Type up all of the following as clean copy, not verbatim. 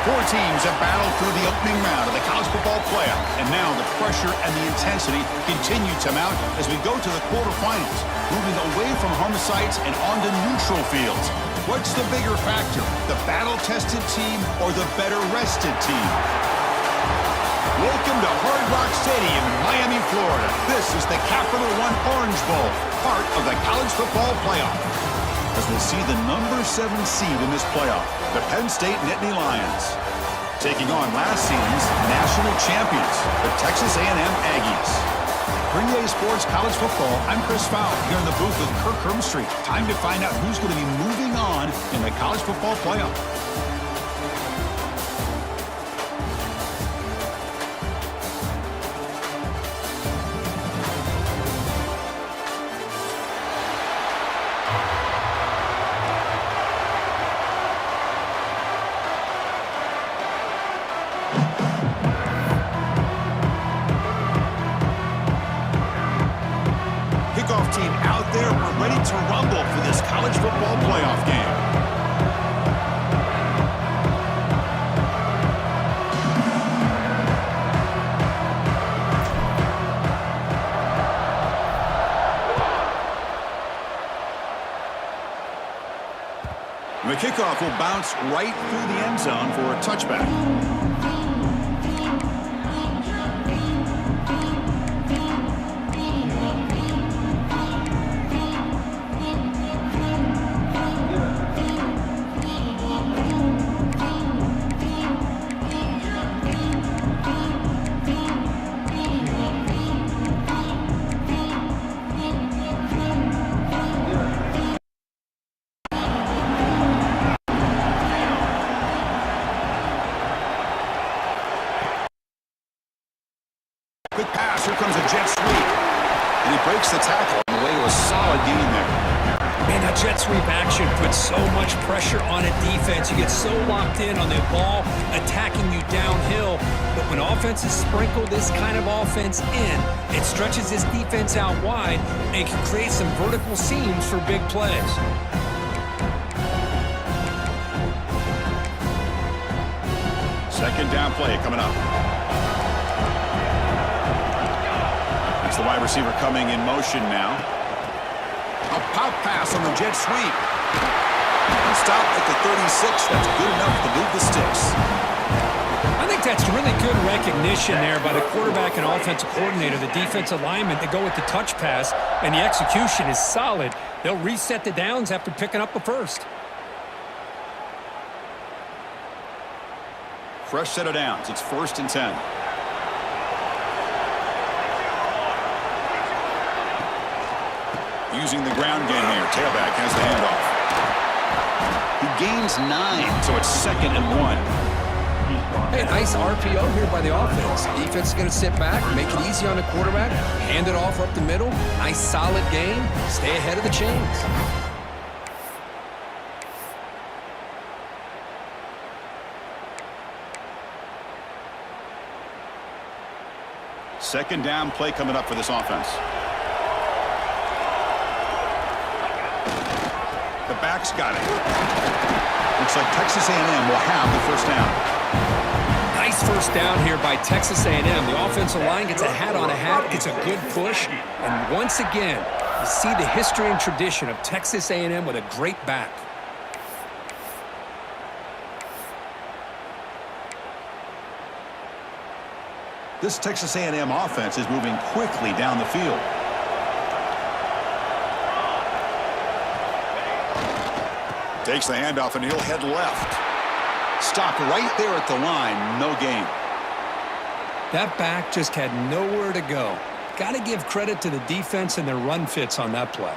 Four teams have battled through the opening round of the college football playoff, and now the pressure and the intensity continue to mount as we go to the quarterfinals, moving away from home sites and onto neutral fields. What's the bigger factor, the battle-tested team or the better-rested team? Welcome to Hard Rock Stadium in Miami, Florida. This is the Capital One Orange Bowl, part of the college football playoff. As we'll see the number 7 seed in this playoff, the Penn State Nittany Lions, taking on last season's national champions, the Texas A&M Aggies. For EA Sports College Football, I'm Chris Fowler here in the booth with Kirk Hermstreet. Time to find out who's going to be moving on in the college football playoff. Team out there, we're ready to rumble for this college football playoff game. The kickoff will bounce right through the end zone for a touchback. Quick pass, here comes a jet sweep. And he breaks the tackle on the way to a solid gain there. Man, that jet sweep action puts so much pressure on a defense. You get so locked in on the ball attacking you downhill. But when offenses sprinkle this kind of offense in, it stretches this defense out wide and can create some vertical seams for big plays. Second down play coming up. The wide receiver coming in motion now. A pop pass on the jet sweep. Stop at the 36. That's good enough to move the sticks. I think that's really good recognition there by the quarterback and offensive coordinator, the defensive lineman, to go with the touch pass, and the execution is solid. They'll reset the downs after picking up the first. Fresh set of downs. It's 1st and 10. Using the ground game here. Tailback has the handoff. He gains 9, so it's 2nd and 1. Hey, nice RPO here by the offense. Defense is going to sit back, make it easy on the quarterback, hand it off up the middle. Nice solid game. Stay ahead of the chains. Second down play coming up for this offense. The back's got it. Looks like Texas A&M will have the first down. Nice first down here by Texas A&M. The offensive line gets a hat on a hat. It's a good push. And once again, you see the history and tradition of Texas A&M with a great back. This Texas A&M offense is moving quickly down the field. Takes the handoff, and he'll head left. Stopped right there at the line. No gain. That back just had nowhere to go. Got to give credit to the defense and their run fits on that play.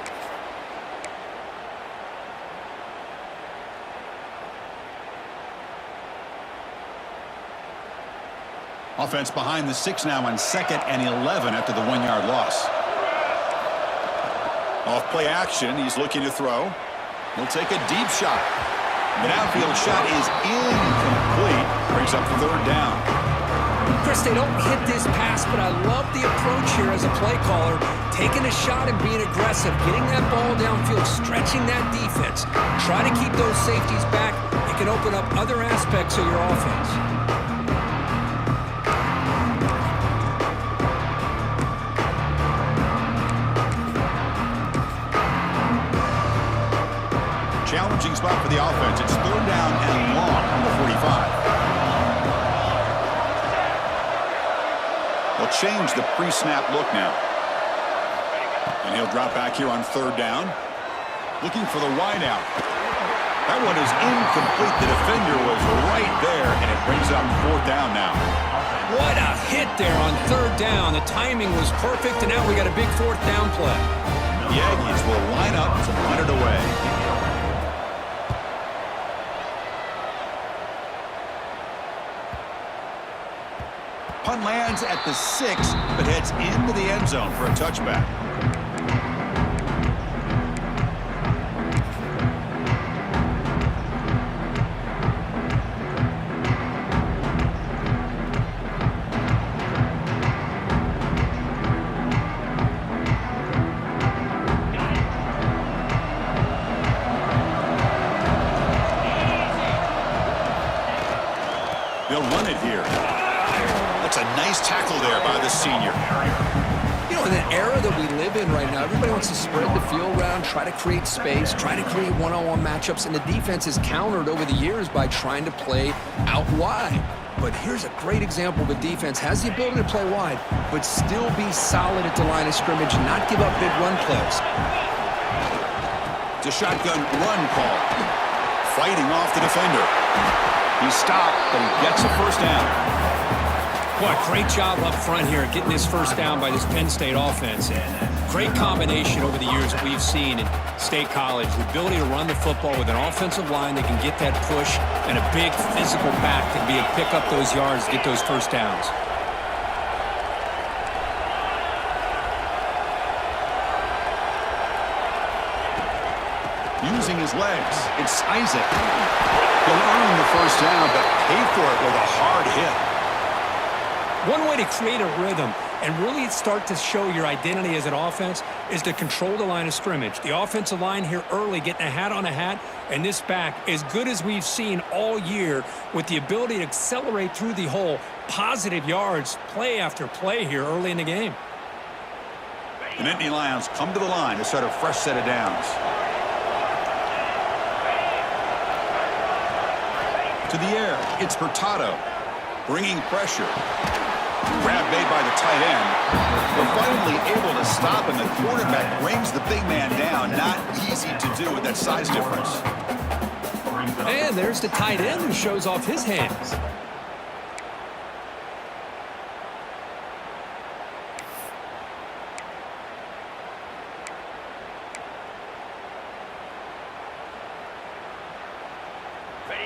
Offense behind the 6 now on 2nd and 11 after the 1-yard loss. Off play action. He's looking to throw. He'll take a deep shot. The downfield shot is incomplete. Brings up the 3rd down. Chris, they don't hit this pass, but I love the approach here as a play caller, taking a shot and being aggressive, getting that ball downfield, stretching that defense. Try to keep those safeties back. It can open up other aspects of your offense. Challenging spot for the offense. It's 3rd down and long from the 45. They'll change the pre-snap look now. And he'll drop back here on 3rd down. Looking for the wideout. That one is incomplete. The defender was right there, and it brings up 4th down now. What a hit there on 3rd down. The timing was perfect, and now we got a big 4th down play. The Aggies will line up to punt it away. Punt lands at the 6, but heads into the end zone for a touchback. They'll run it here. That's a nice tackle there by the senior. You know, in the era that we live in right now, everybody wants to spread the field around, try to create space, try to create one-on-one matchups, and the defense is countered over the years by trying to play out wide. But here's a great example of a defense has the ability to play wide, but still be solid at the line of scrimmage and not give up big run plays. It's a shotgun run call. Fighting off the defender. He stopped, but he gets a 1st down. What a great job up front here getting this 1st down by this Penn State offense. Great combination over the years that we've seen in State College. The ability to run the football with an offensive line that can get that push and a big physical back to be able to pick up those yards, get those 1st downs. Using his legs, it's Isaac. He'll earn the 1st down, but pay for it with a hard hit. One way to create a rhythm and really start to show your identity as an offense is to control the line of scrimmage. The offensive line here early getting a hat on a hat, and this back as good as we've seen all year with the ability to accelerate through the hole. Positive yards, play after play here early in the game. The Nittany Lions come to the line to start a fresh set of downs. To the air, it's Hurtado bringing pressure. Grab made by the tight end. They're finally able to stop him. The quarterback brings the big man down. Not easy to do with that size difference. And there's the tight end who shows off his hands.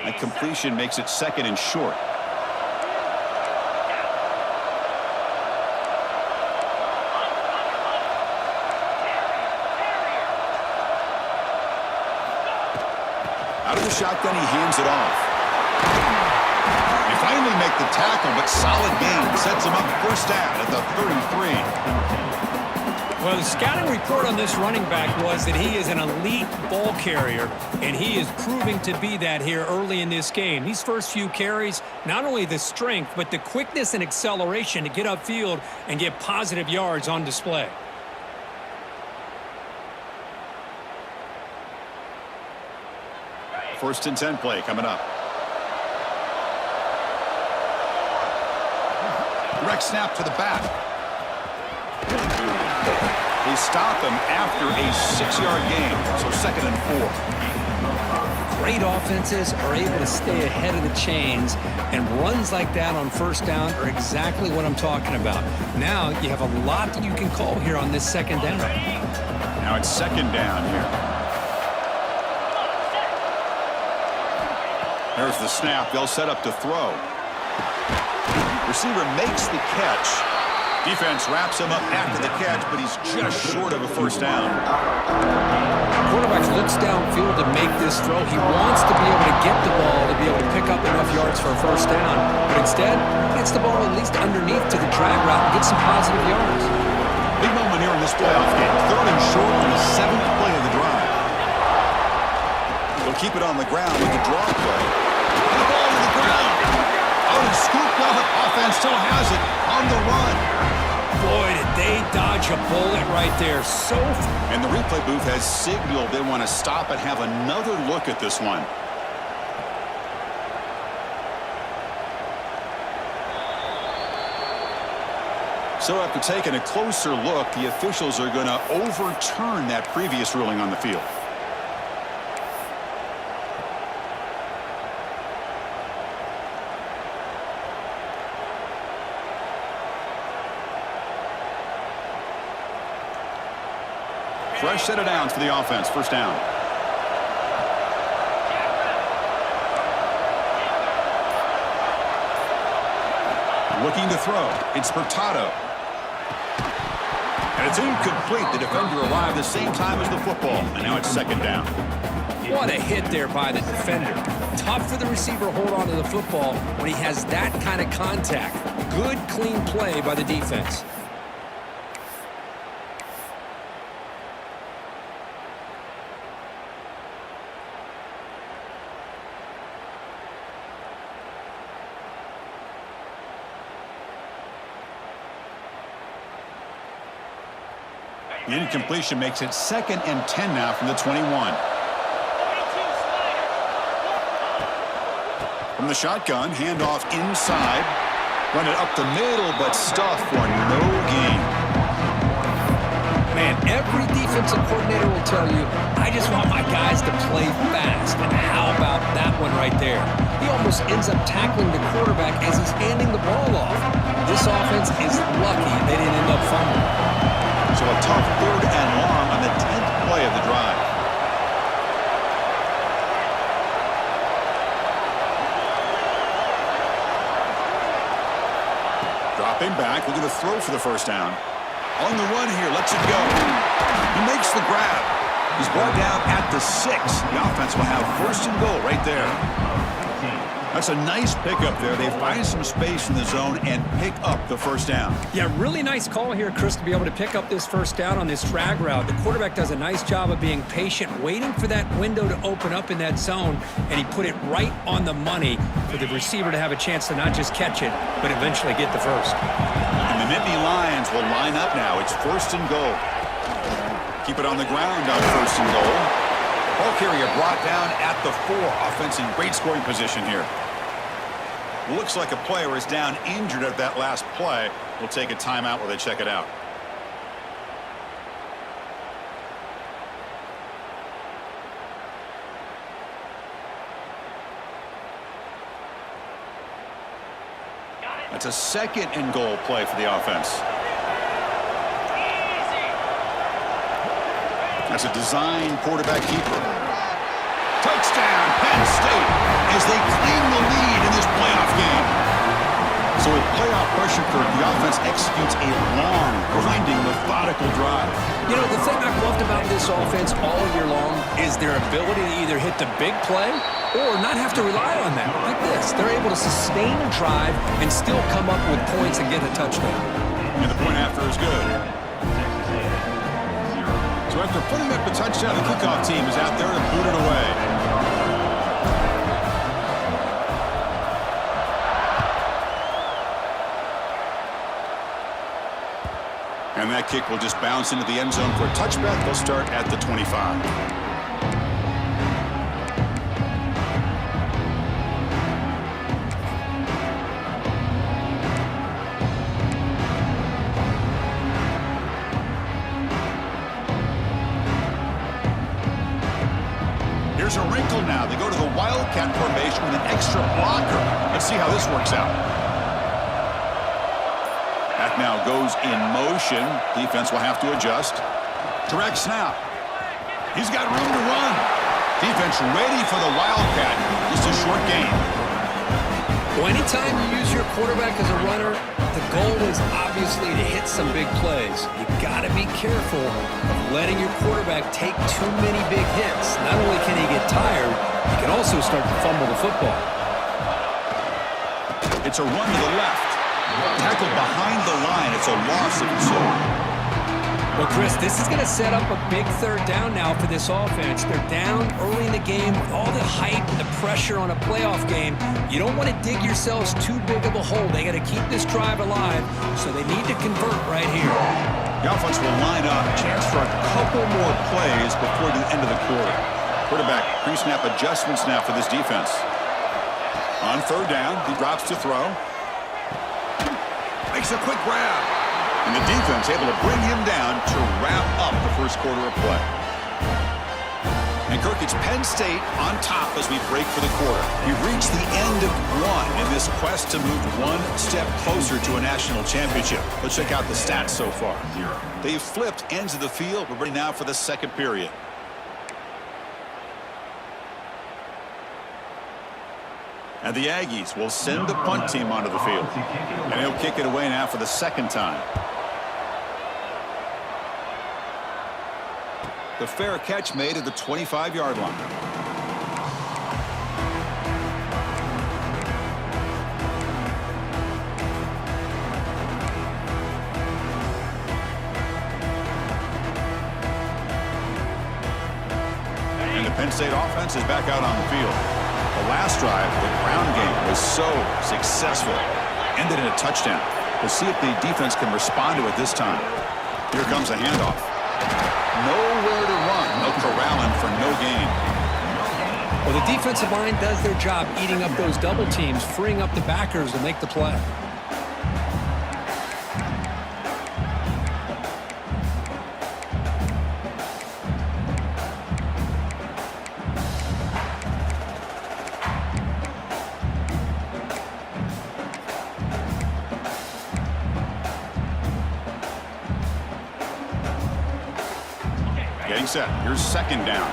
That completion makes it 2nd and short. Out of the shotgun, he hands it off. They finally make the tackle, but solid gain sets him up 1st down at the 33. Well, the scouting report on this running back was that he is an elite ball carrier, and he is proving to be that here early in this game. These first few carries, not only the strength, but the quickness and acceleration to get upfield and get positive yards on display. First and 10 play coming up. Direct snap to the back. They stop him after a 6-yard gain, so 2nd and 4. Great offenses are able to stay ahead of the chains, and runs like that on 1st down are exactly what I'm talking about. Now you have a lot that you can call here on this 2nd down. Now it's 2nd down here. There's the snap. They'll set up to throw. Receiver makes the catch. Defense wraps him up after the catch, but he's just short of a first down. Quarterback looks downfield to make this throw. He wants to be able to get the ball to be able to pick up enough yards for a first down, but instead, he gets the ball at least underneath to the drag route and gets some positive yards. Big moment here in this playoff game. 3rd and short on the 7th play of the drive. They'll keep it on the ground with the draw play. And the ball to the ground. Oh, and scooped up. Offense still has it on the run. Boy, did they dodge a bullet right there. And the replay booth has signaled they want to stop and have another look at this one. So after taking a closer look, the officials are going to overturn that previous ruling on the field. Fresh set of downs for the offense. First down. Looking to throw. It's Hurtado. And it's incomplete. The defender arrived the same time as the football. And now it's 2nd down. What a hit there by the defender. Tough for the receiver to hold on to the football when he has that kind of contact. Good, clean play by the defense. The incompletion makes it 2nd and 10 now from the 21. From the shotgun, handoff inside. Run it up the middle, but stuffed for no gain. Man, every defensive coordinator will tell you, I just want my guys to play fast. And how about that one right there? He almost ends up tackling the quarterback as he's handing the ball off. This offense is lucky they didn't end up fumbling. So a tough 3rd and long on the 10th play of the drive. Dropping back, looking to throw for the first down. On the run here, lets it go. He makes the grab. He's brought down at the 6. The offense will have 1st and goal right there. That's a nice pickup there. They find some space in the zone and pick up the first down. Yeah, really nice call here, Chris, to be able to pick up this first down on this drag route. The quarterback does a nice job of being patient, waiting for that window to open up in that zone, and he put it right on the money for the receiver to have a chance to not just catch it, but eventually get the first. And the Nittany Lions will line up now. It's 1st and goal. Keep it on the ground on 1st and goal. Ball carrier brought down at the 4. Offense in great scoring position here. Looks like a player is down injured at that last play. We'll take a timeout while they check it out. That's a 2nd and goal play for the offense. That's a design quarterback keeper. Touchdown, Penn State, as they claim the lead in this playoff game. So with playoff pressure curve, the offense executes a long, grinding, methodical drive. You know, the thing I've loved about this offense all year long is their ability to either hit the big play or not have to rely on that. Like this, they're able to sustain a drive and still come up with points and get a touchdown. And the point after is good. So after putting up the touchdown, the kickoff team is out there to boot it away. And that kick will just bounce into the end zone for a touchback. They'll start at the 25. Here's a wrinkle now. They go to the Wildcat formation with an extra blocker. Let's see how this works out. That now goes in motion. Defense will have to adjust. Direct snap. He's got room to run. Defense ready for the Wildcat. Just a short gain. Well, anytime you use your quarterback as a runner, the The goal is obviously to hit some big plays. You got to be careful of letting your quarterback take too many big hits. Not only can he get tired, he can also start to fumble the football. It's a run to the left. Tackled behind the line. It's a loss of 2. Well, Chris, this is going to set up a big third down now for this offense. They're down early in the game with all the hype and the pressure on a playoff game. You don't want to dig yourselves too big of a hole. They got to keep this drive alive, so they need to convert right here. The offense will line up. Chance for a couple more plays before the end of the quarter. Quarterback pre-snap adjustments now for this defense. On third down, he drops to throw. Makes a quick grab. And the defense able to bring him down to wrap up the first quarter of play. And Kirk, it's Penn State on top as we break for the quarter. We've reached the end of one in this quest to move one step closer to a national championship. Let's check out the stats so far. They've flipped ends of the field. We're ready now for the second period. And the Aggies will send the punt team onto the field. And he'll kick it away now for the second time. The fair catch made at the 25-yard line. And the Penn State offense is back out on the field. The last drive, the ground game, was so successful. Ended in a touchdown. We'll see if the defense can respond to it this time. Here comes a handoff. Nowhere to run. No corralling for no gain. Well, the defensive line does their job eating up those double teams, freeing up the backers to make the play. Getting set. Here's second down.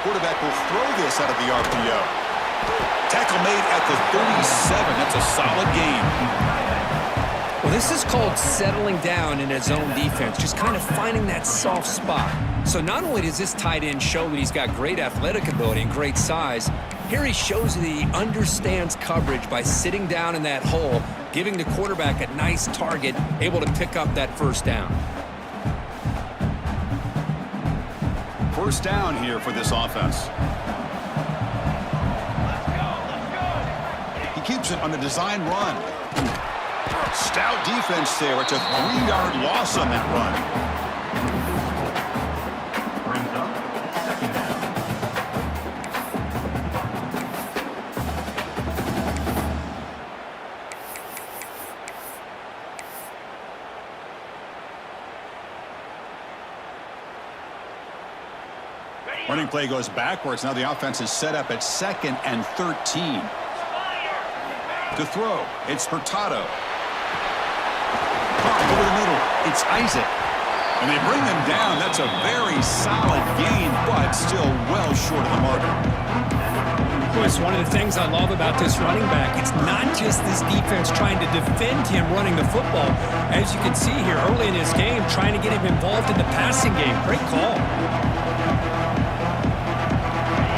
Quarterback will throw this out of the RPO. Tackle made at the 37. That's a solid gain. Well, this is called settling down in a zone defense, just kind of finding that soft spot. So not only does this tight end show that he's got great athletic ability and great size, here he shows that he understands coverage by sitting down in that hole, giving the quarterback a nice target, able to pick up that first down. First down here for this offense. He keeps it on a design run. Stout defense there. It's a 3-yard loss on that run. Running play goes backwards. Now the offense is set up at 2nd and 13. To throw, it's Hurtado. Caught over the middle, it's Isaac. And they bring him down. That's a very solid gain, but still well short of the mark. Chris, one of the things I love about this running back, it's not just this defense trying to defend him running the football. As you can see here early in his game, trying to get him involved in the passing game. Great call.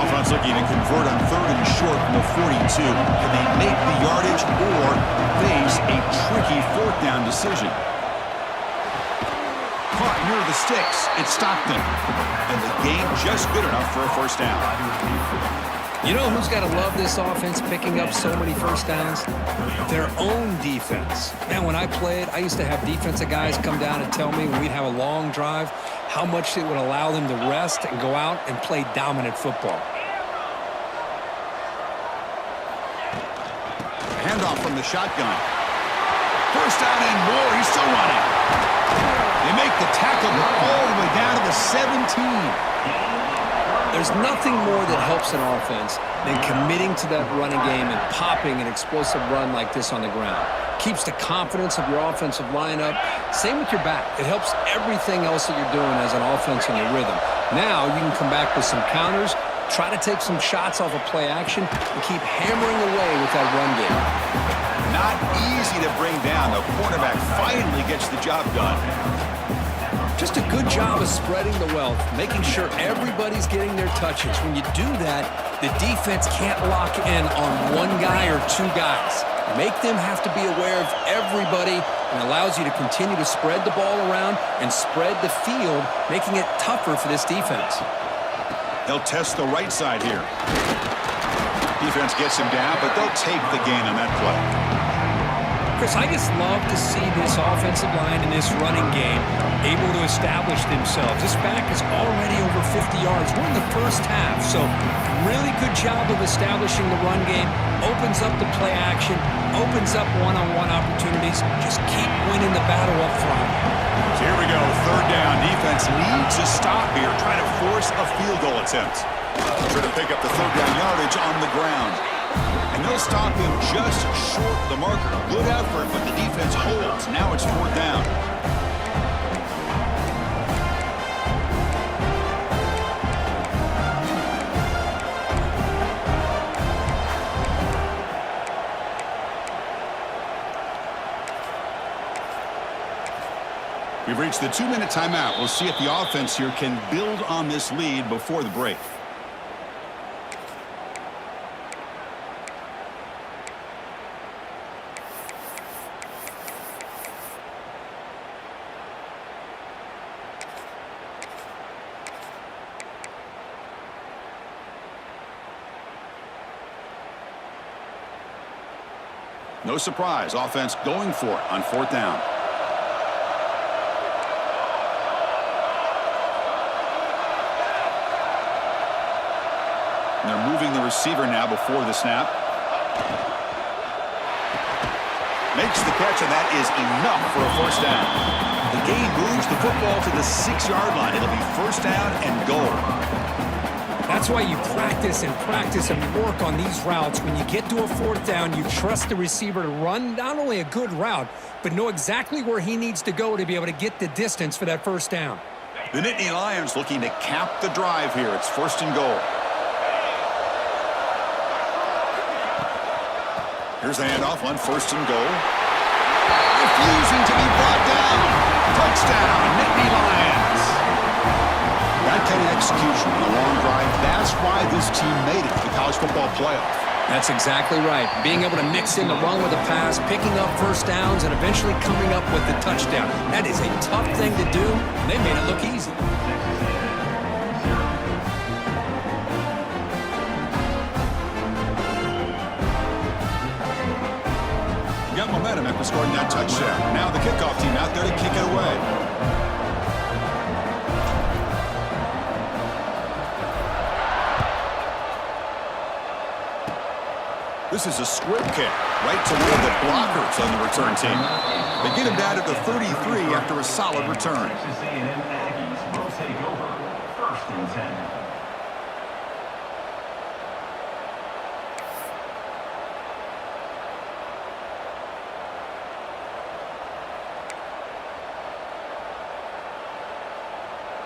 Offense looking to convert on 3rd and short from the 42. Can they make the yardage or face a tricky 4th down decision? Caught near the sticks. It's Stockton. And the game just good enough for a first down. You know who's got to love this offense picking up so many first downs? Their own defense. Man, when I played, I used to have defensive guys come down and tell me when we'd have a long drive how much it would allow them to rest and go out and play dominant football. Handoff from the shotgun. First down and more. He's still running. They make the tackle all the way down to the 17. There's nothing more that helps an offense than committing to that running game and popping an explosive run like this on the ground. Keeps the confidence of your offensive lineup. Same with your back. It helps everything else that you're doing as an offense in your rhythm. Now you can come back with some counters try to take some shots off of play action and keep hammering away with that run game. Not easy to bring down. The quarterback finally gets the job done. Just a good job of spreading the wealth, making sure everybody's getting their touches. When you do that, the defense can't lock in on one guy or two guys. Make them have to be aware of everybody, and allows you to continue to spread the ball around and spread the field, making it tougher for this defense. They'll test the right side here. Defense gets him down, but they'll take the gain on that play. Chris, I just love to see this offensive line in this running game able to establish themselves. This back is already over 50 yards. We're in the first half, so really good job of establishing the run game. Opens up the play action, opens up one-on-one opportunities. Just keep winning the battle up front. So here we go, third down. Defense needs a stop here, trying to force a field goal attempt. Trying to pick up the third down yardage on the ground. And they'll stop him just short of the marker. Good effort, but the defense holds. Now it's fourth down. We've reached the 2-minute timeout. We'll see if the offense here can build on this lead before the break. No surprise, offense going for it on fourth down. And they're moving the receiver now before the snap. Makes the catch, and that is enough for a first down. The gain moves the football to the 6-yard line. It'll be first down and goal. That's why you practice and work on these routes. When you get to a fourth down, you trust the receiver to run not only a good route, but know exactly where he needs to go to be able to get the distance for that first down. The Nittany Lions looking to cap the drive here. It's first and goal. Here's the handoff on first and goal. Refusing to be brought down. Touchdown, Nittany Lions. That kind of execution on a long drive, that's why this team made it to the college football playoff. That's exactly right. Being able to mix in the run with the pass, picking up first downs, and eventually coming up with the touchdown. That is a tough thing to do, and they made it look easy. Got momentum after scoring that touchdown. Now the kickoff team out there to kick it away. This is a squib kick right to one of the blockers on the return team. They get him down at the 33 after a solid return.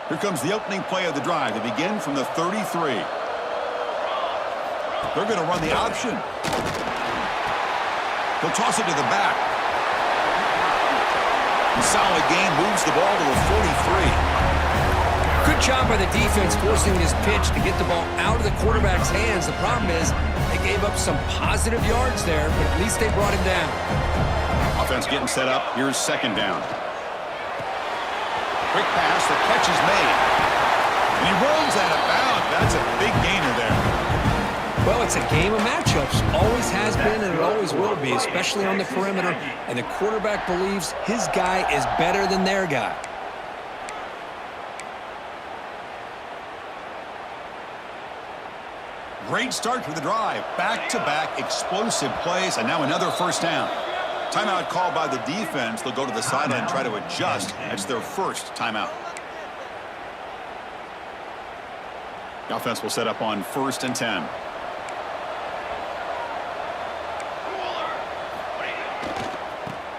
Here comes the opening play of the drive. They begin from the 33. They're going to run the option. They'll toss it to the back. Solid gain, moves the ball to the 43. Good job by the defense forcing this pitch to get the ball out of the quarterback's hands. The problem is they gave up some positive yards there, but at least they brought him down. Offense getting set up. Here's second down. Quick pass. The catch is made. And he rolls out of bounds. That's a big gainer there. Well, it's a game of matchups. Always has been and it always will be, especially on the perimeter. And the quarterback believes his guy is better than their guy. Great start to the drive. Back-to-back explosive plays, and now another first down. Timeout called by the defense. They'll go to the sideline and try to adjust. That's their first timeout. The offense will set up on 1st and 10.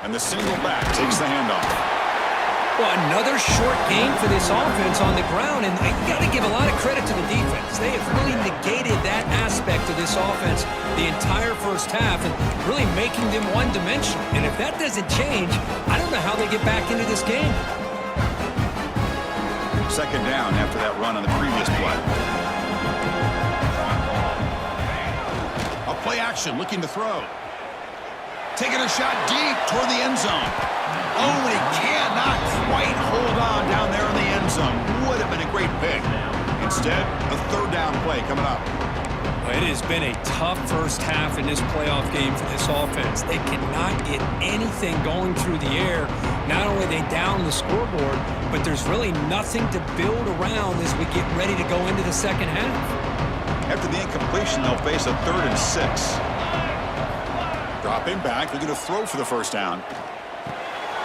And the single back takes the handoff. Well, another short game for this offense on the ground, and you got to give a lot of credit to the defense. They have really negated that aspect of this offense the entire first half and really making them one-dimensional. And if that doesn't change, I don't know how they get back into this game. Second down after that run on the previous play. A play action, looking to throw. Taking a shot deep toward the end zone. Oh, and he cannot quite hold on down there in the end zone. Would have been a great pick. Instead, a third down play coming up. It has been a tough first half in this playoff game for this offense. They cannot get anything going through the air. Not only are they down the scoreboard, but there's really nothing to build around as we get ready to go into the second half. After the incompletion, they'll face a 3rd and 6. Dropping back, looking to throw for the first down.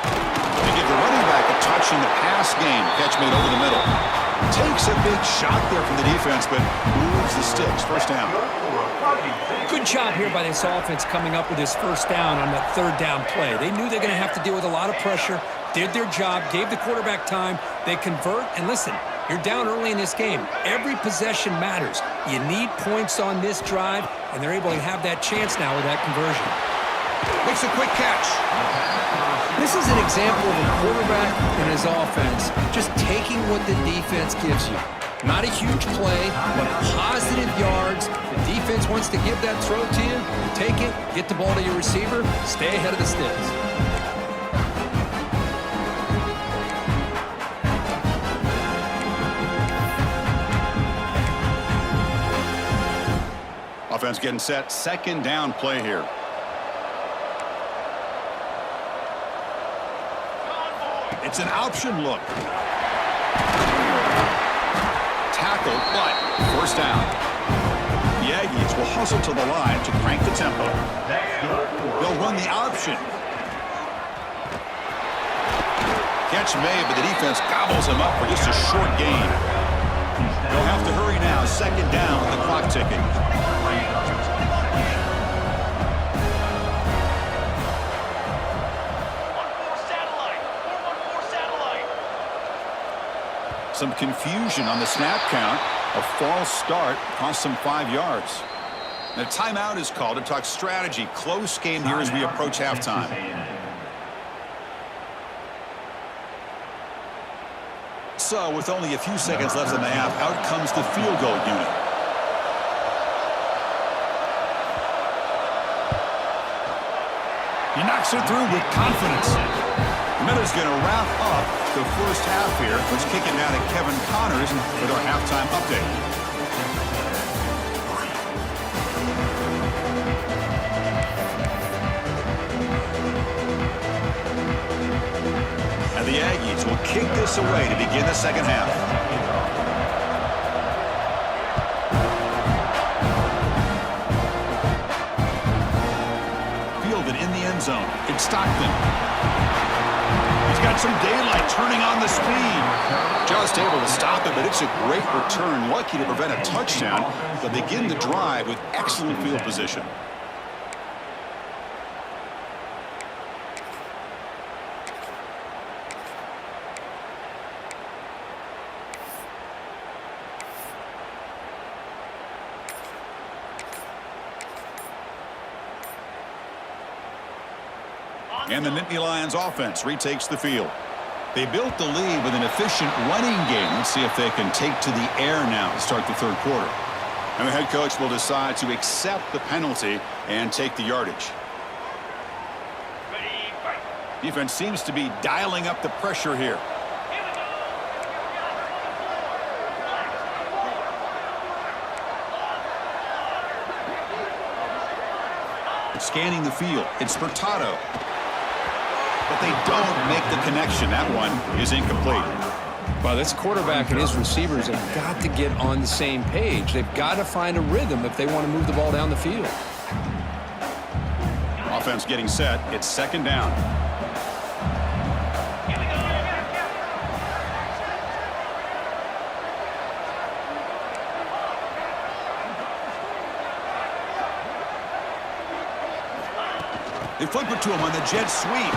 They give the running back a touch in the pass game. Catch made over the middle. Takes a big shot there from the defense, but moves the sticks. First down. Good job here by this offense coming up with this first down on that third down play. They knew they're going to have to deal with a lot of pressure, did their job, gave the quarterback time. They convert, and listen, you're down early in this game. Every possession matters. You need points on this drive, and they're able to have that chance now with that conversion. Makes a quick catch. This is an example of a quarterback and his offense just taking what the defense gives you. Not a huge play, but positive yards. The defense wants to give that throw to you. Take it, get the ball to your receiver, stay ahead of the sticks. Offense getting set. Second down play here. It's an option look. Tackled, but first down. The Aggies will hustle to the line to crank the tempo. They'll run the option. Catch made, but the defense gobbles him up for just a short gain. They'll have to hurry now. Second down, the clock ticking. Some confusion on the snap count. A false start cost them 5 yards. The timeout is called to talk strategy. Close game here as we approach halftime. So with only a few seconds left in the half, out comes the field goal unit. He knocks it through with confidence. Miller's going to wrap up the first half here. Let's kick it now to Kevin Connors with our halftime update. And the Aggies will kick this away to begin the second half. Fielded in the end zone. It's Stockton. He's got some daylight, turning on the speed. Just able to stop it, but it's a great return. Lucky to prevent a touchdown. They'll begin the drive with excellent field position. And the Nittany Lions offense retakes the field. They built the lead with an efficient running game. Let's see if they can take to the air now to start the third quarter. And the head coach will decide to accept the penalty and take the yardage. Defense seems to be dialing up the pressure here. Scanning the field. It's Furtado. But they don't make the connection. That one is incomplete. Well, this quarterback and his receivers have got to get on the same page. They've got to find a rhythm if they want to move the ball down the field. Offense getting set. It's second down. They flip it to him on the jet sweep.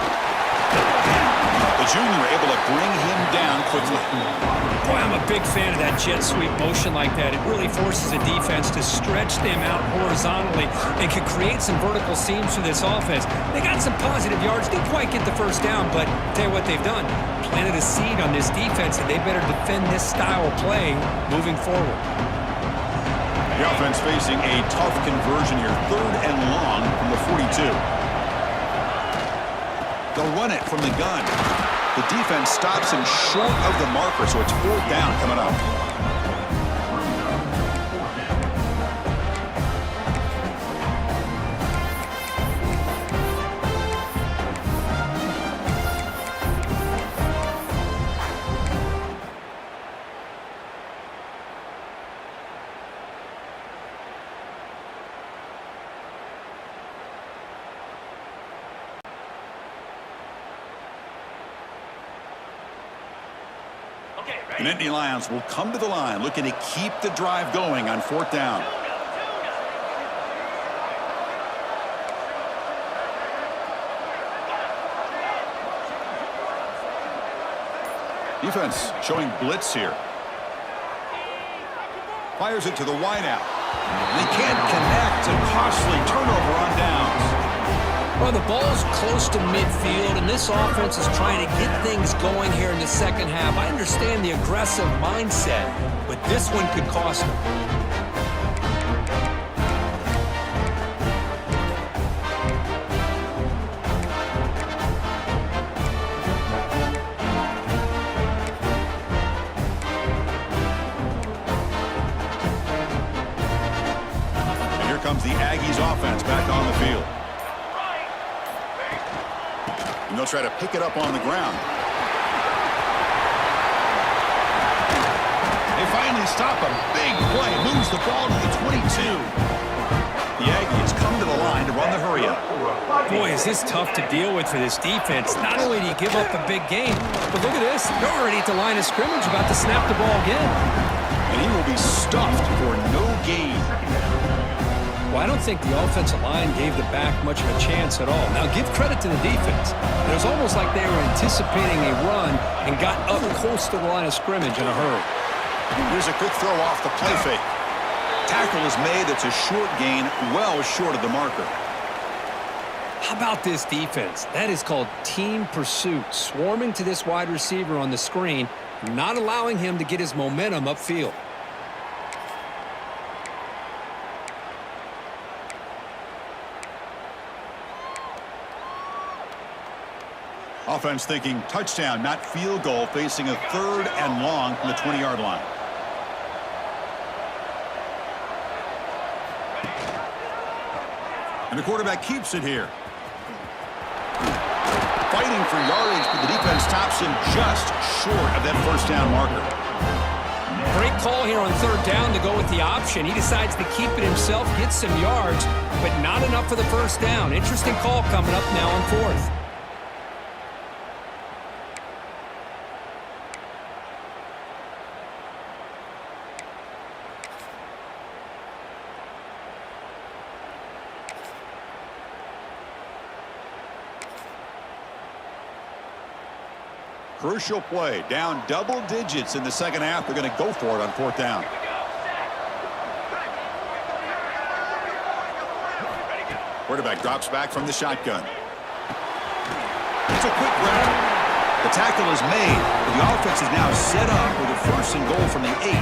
The Jr. able to bring him down quickly. Boy, I'm a big fan of that jet sweep motion like that. It really forces a defense to stretch them out horizontally and can create some vertical seams for this offense. They got some positive yards. Didn't quite get the first down, but I'll tell you what they've done. Planted a seed on this defense, and they better defend this style of play moving forward. The offense facing a tough conversion here. 3rd and long from the 42. They'll run it from the gun. The defense stops him short of the marker, so it's 4th down coming up. And Nittany Lions will come to the line looking to keep the drive going on 4th down. Defense showing blitz here. Fires it to the wideout. They can't connect. A costly turnover on downs. Well, the ball's close to midfield, and this offense is trying to get things going here in the second half. I understand the aggressive mindset, but this one could cost them. And here comes the Aggies offense back on the field. And they'll try to pick it up on the ground. They finally stop a big play. Moves the ball to the 22. The Aggies come to the line to run the hurry-up. Boy, is this tough to deal with for this defense. Not only do you give up a big game, but look at this. They're already at the line of scrimmage, about to snap the ball again. And he will be stuffed for no gain. Well, I don't think the offensive line gave the back much of a chance at all. Now, give credit to the defense. It was almost like they were anticipating a run and got up close to the line of scrimmage in a hurry. Here's a quick throw off the play fake. Tackle is made. That's a short gain, well short of the marker. How about this defense? That is called team pursuit. Swarming to this wide receiver on the screen, not allowing him to get his momentum upfield. Offense thinking touchdown, not field goal, facing a 3rd and long from the 20-yard line. And the quarterback keeps it here. Fighting for yardage, but the defense stops him just short of that 1st down marker. Great call here on 3rd down to go with the option. He decides to keep it himself, get some yards, but not enough for the 1st down. Interesting call coming up now on 4th. Crucial play, down double digits in the second half. They're going to go for it on 4th down. Quarterback drops back from the shotgun. It's a quick grab. The tackle is made. The offense is now set up with a 1st and goal from the 8.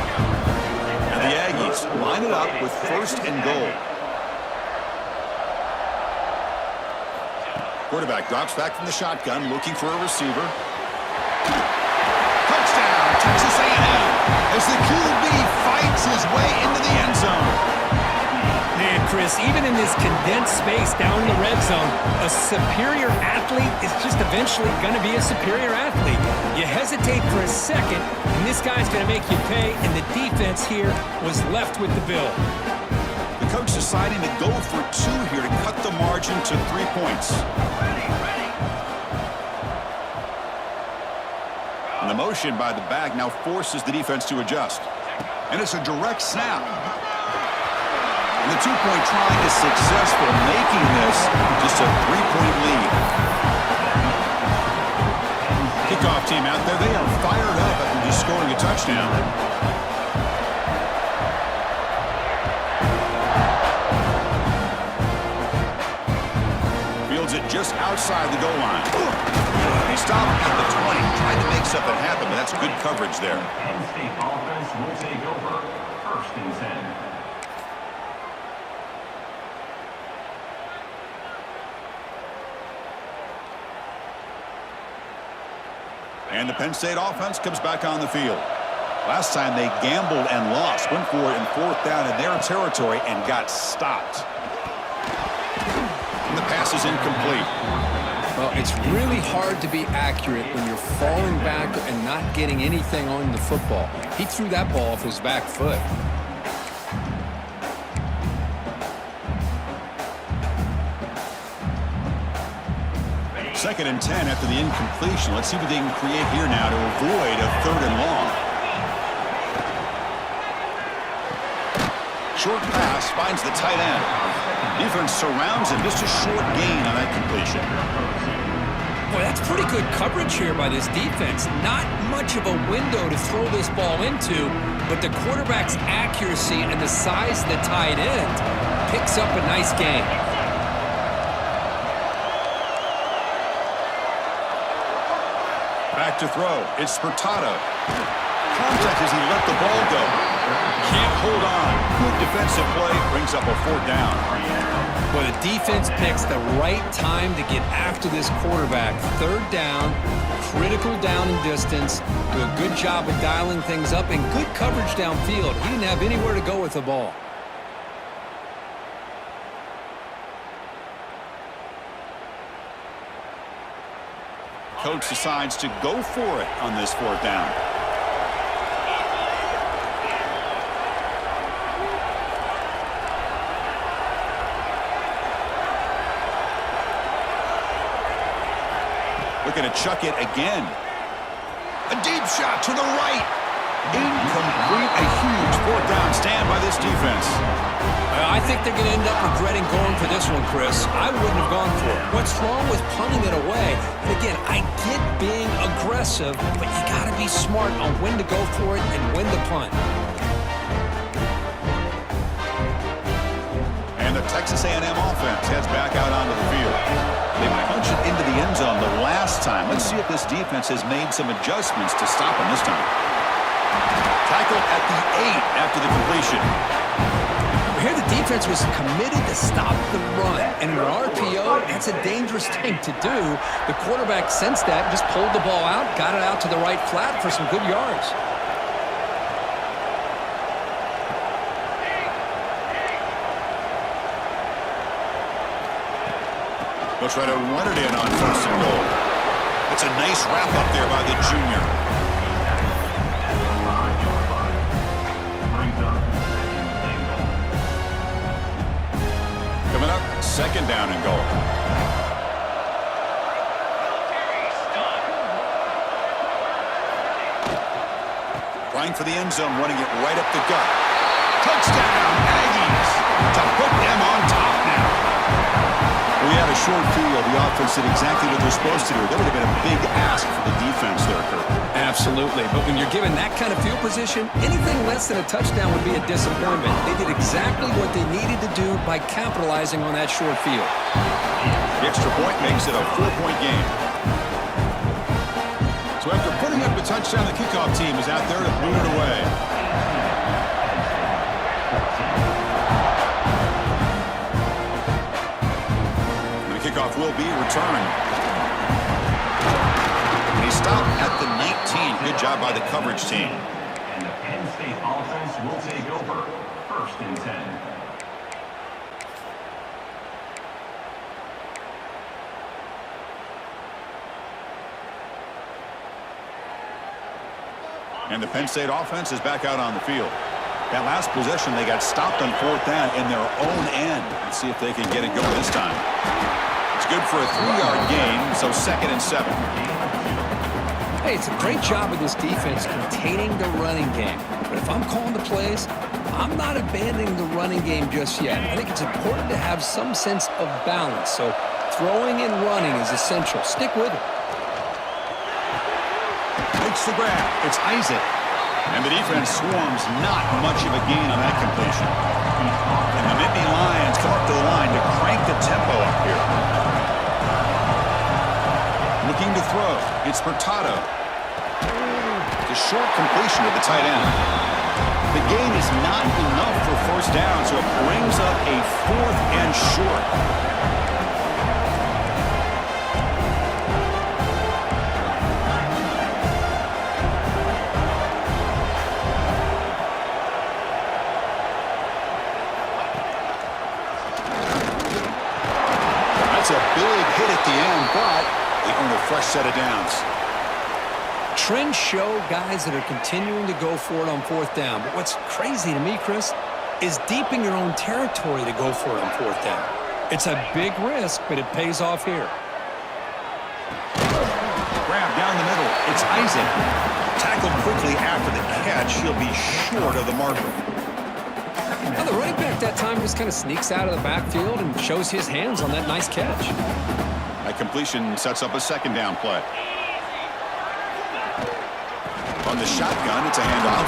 And the Aggies line it up with 1st and goal. Quarterback drops back from the shotgun, looking for a receiver. Touchdown, Texas A&M, as the QB fights his way into the end zone. Man, Chris, even in this condensed space down in the red zone, a superior athlete is just eventually going to be a superior athlete. You hesitate for a second, and this guy's going to make you pay, and the defense here was left with the bill. The coach deciding to go for 2 here to cut the margin to 3 points. And the motion by the back now forces the defense to adjust. And it's a direct snap. And the 2-point try is successful, making this just a 3-point lead. kickoff team out there, they are fired up after just scoring a touchdown. Fields it just outside the goal line. He stopped at the 20, trying to make something happen, but that's good coverage there. Penn State offense will take over. 1st and 10. And the Penn State offense comes back on the field. Last time they gambled and lost, went for it in 4th down in their territory and got stopped. And the pass is incomplete. Well, it's really hard to be accurate when you're falling back and not getting anything on the football. He threw that ball off his back foot. 2nd and 10 after the incompletion. Let's see what they can create here now to avoid a 3rd and long. Short pass finds the tight end. Defense surrounds him. Just a short gain on that completion. Boy, that's pretty good coverage here by this defense. Not much of a window to throw this ball into, but the quarterback's accuracy and the size of the tight end picks up a nice gain. Back to throw. It's Spurtato. Contact as he let the ball go. Can't hold on. Good defensive play. Brings up a 4th down. Well, the defense picks the right time to get after this quarterback. 3rd down, critical down and distance. Do a good job of dialing things up and good coverage downfield. He didn't have anywhere to go with the ball. Coach decides to go for it on this 4th down. Looking to chuck it again. A deep shot to the right. Incomplete. A huge 4th down stand by this defense. I think they're going to end up regretting going for this one, Chris. I wouldn't have gone for it. What's wrong with punting it away? And again, I get being aggressive, but you got to be smart on when to go for it and when to punt. And the Texas A&M offense heads back out onto the field. They punched it into the end zone the last time. Let's see if this defense has made some adjustments to stop them this time. Tackled at the 8 after the completion. Here the defense was committed to stop the run. And in an RPO, that's a dangerous thing to do. The quarterback sensed that, just pulled the ball out, got it out to the right flat for some good yards. They'll try to run it in on 1st and goal. It's a nice wrap up there by the junior. Coming up, 2nd down and goal. Trying for the end zone, running it right up the gut. Touchdown, Aggies! To put them on top now. We had a short field. The offense did exactly what they're supposed to do. That would have been a big ask for the defense there, Kurt. Absolutely. But when you're given that kind of field position, anything less than a touchdown would be a disappointment. They did exactly what they needed to do by capitalizing on that short field. The extra point makes it a 4-point game. So after putting up a touchdown, the kickoff team is out there to boot it away. Kickoff will be returned. He stopped at the 19. Good job by the coverage team. And the Penn State offense will take over. 1st and 10. And the Penn State offense is back out on the field. That last possession, they got stopped on 4th down in their own end. Let's see if they can get it going this time. It's good for a 3-yard gain, so 2nd and 7. Hey, it's a great job of this defense containing the running game. But if I'm calling the plays, I'm not abandoning the running game just yet. I think it's important to have some sense of balance. So throwing and running is essential. Stick with it. makes the grab. It's Isaac. And the defense swarms not much of a gain on that completion. And the Nittany Lions come up to the line to crank the tempo up here. Looking to throw. It's Furtado. The short completion to the tight end. The gain is not enough for first down, so it brings up a 4th and short. That's a big hit at the end, but they earn a fresh set of downs. Trends show guys that are continuing to go for it on 4th down. But what's crazy to me, Chris, is deep in your own territory to go for it on 4th down. It's a big risk, but it pays off here. Grab down the middle. It's Isaac. Tackled quickly after the catch. He'll be short of the marker. Now, the running back that time just kind of sneaks out of the backfield and shows his hands on that nice catch. That completion sets up a 2nd down play. On the shotgun, it's a handoff.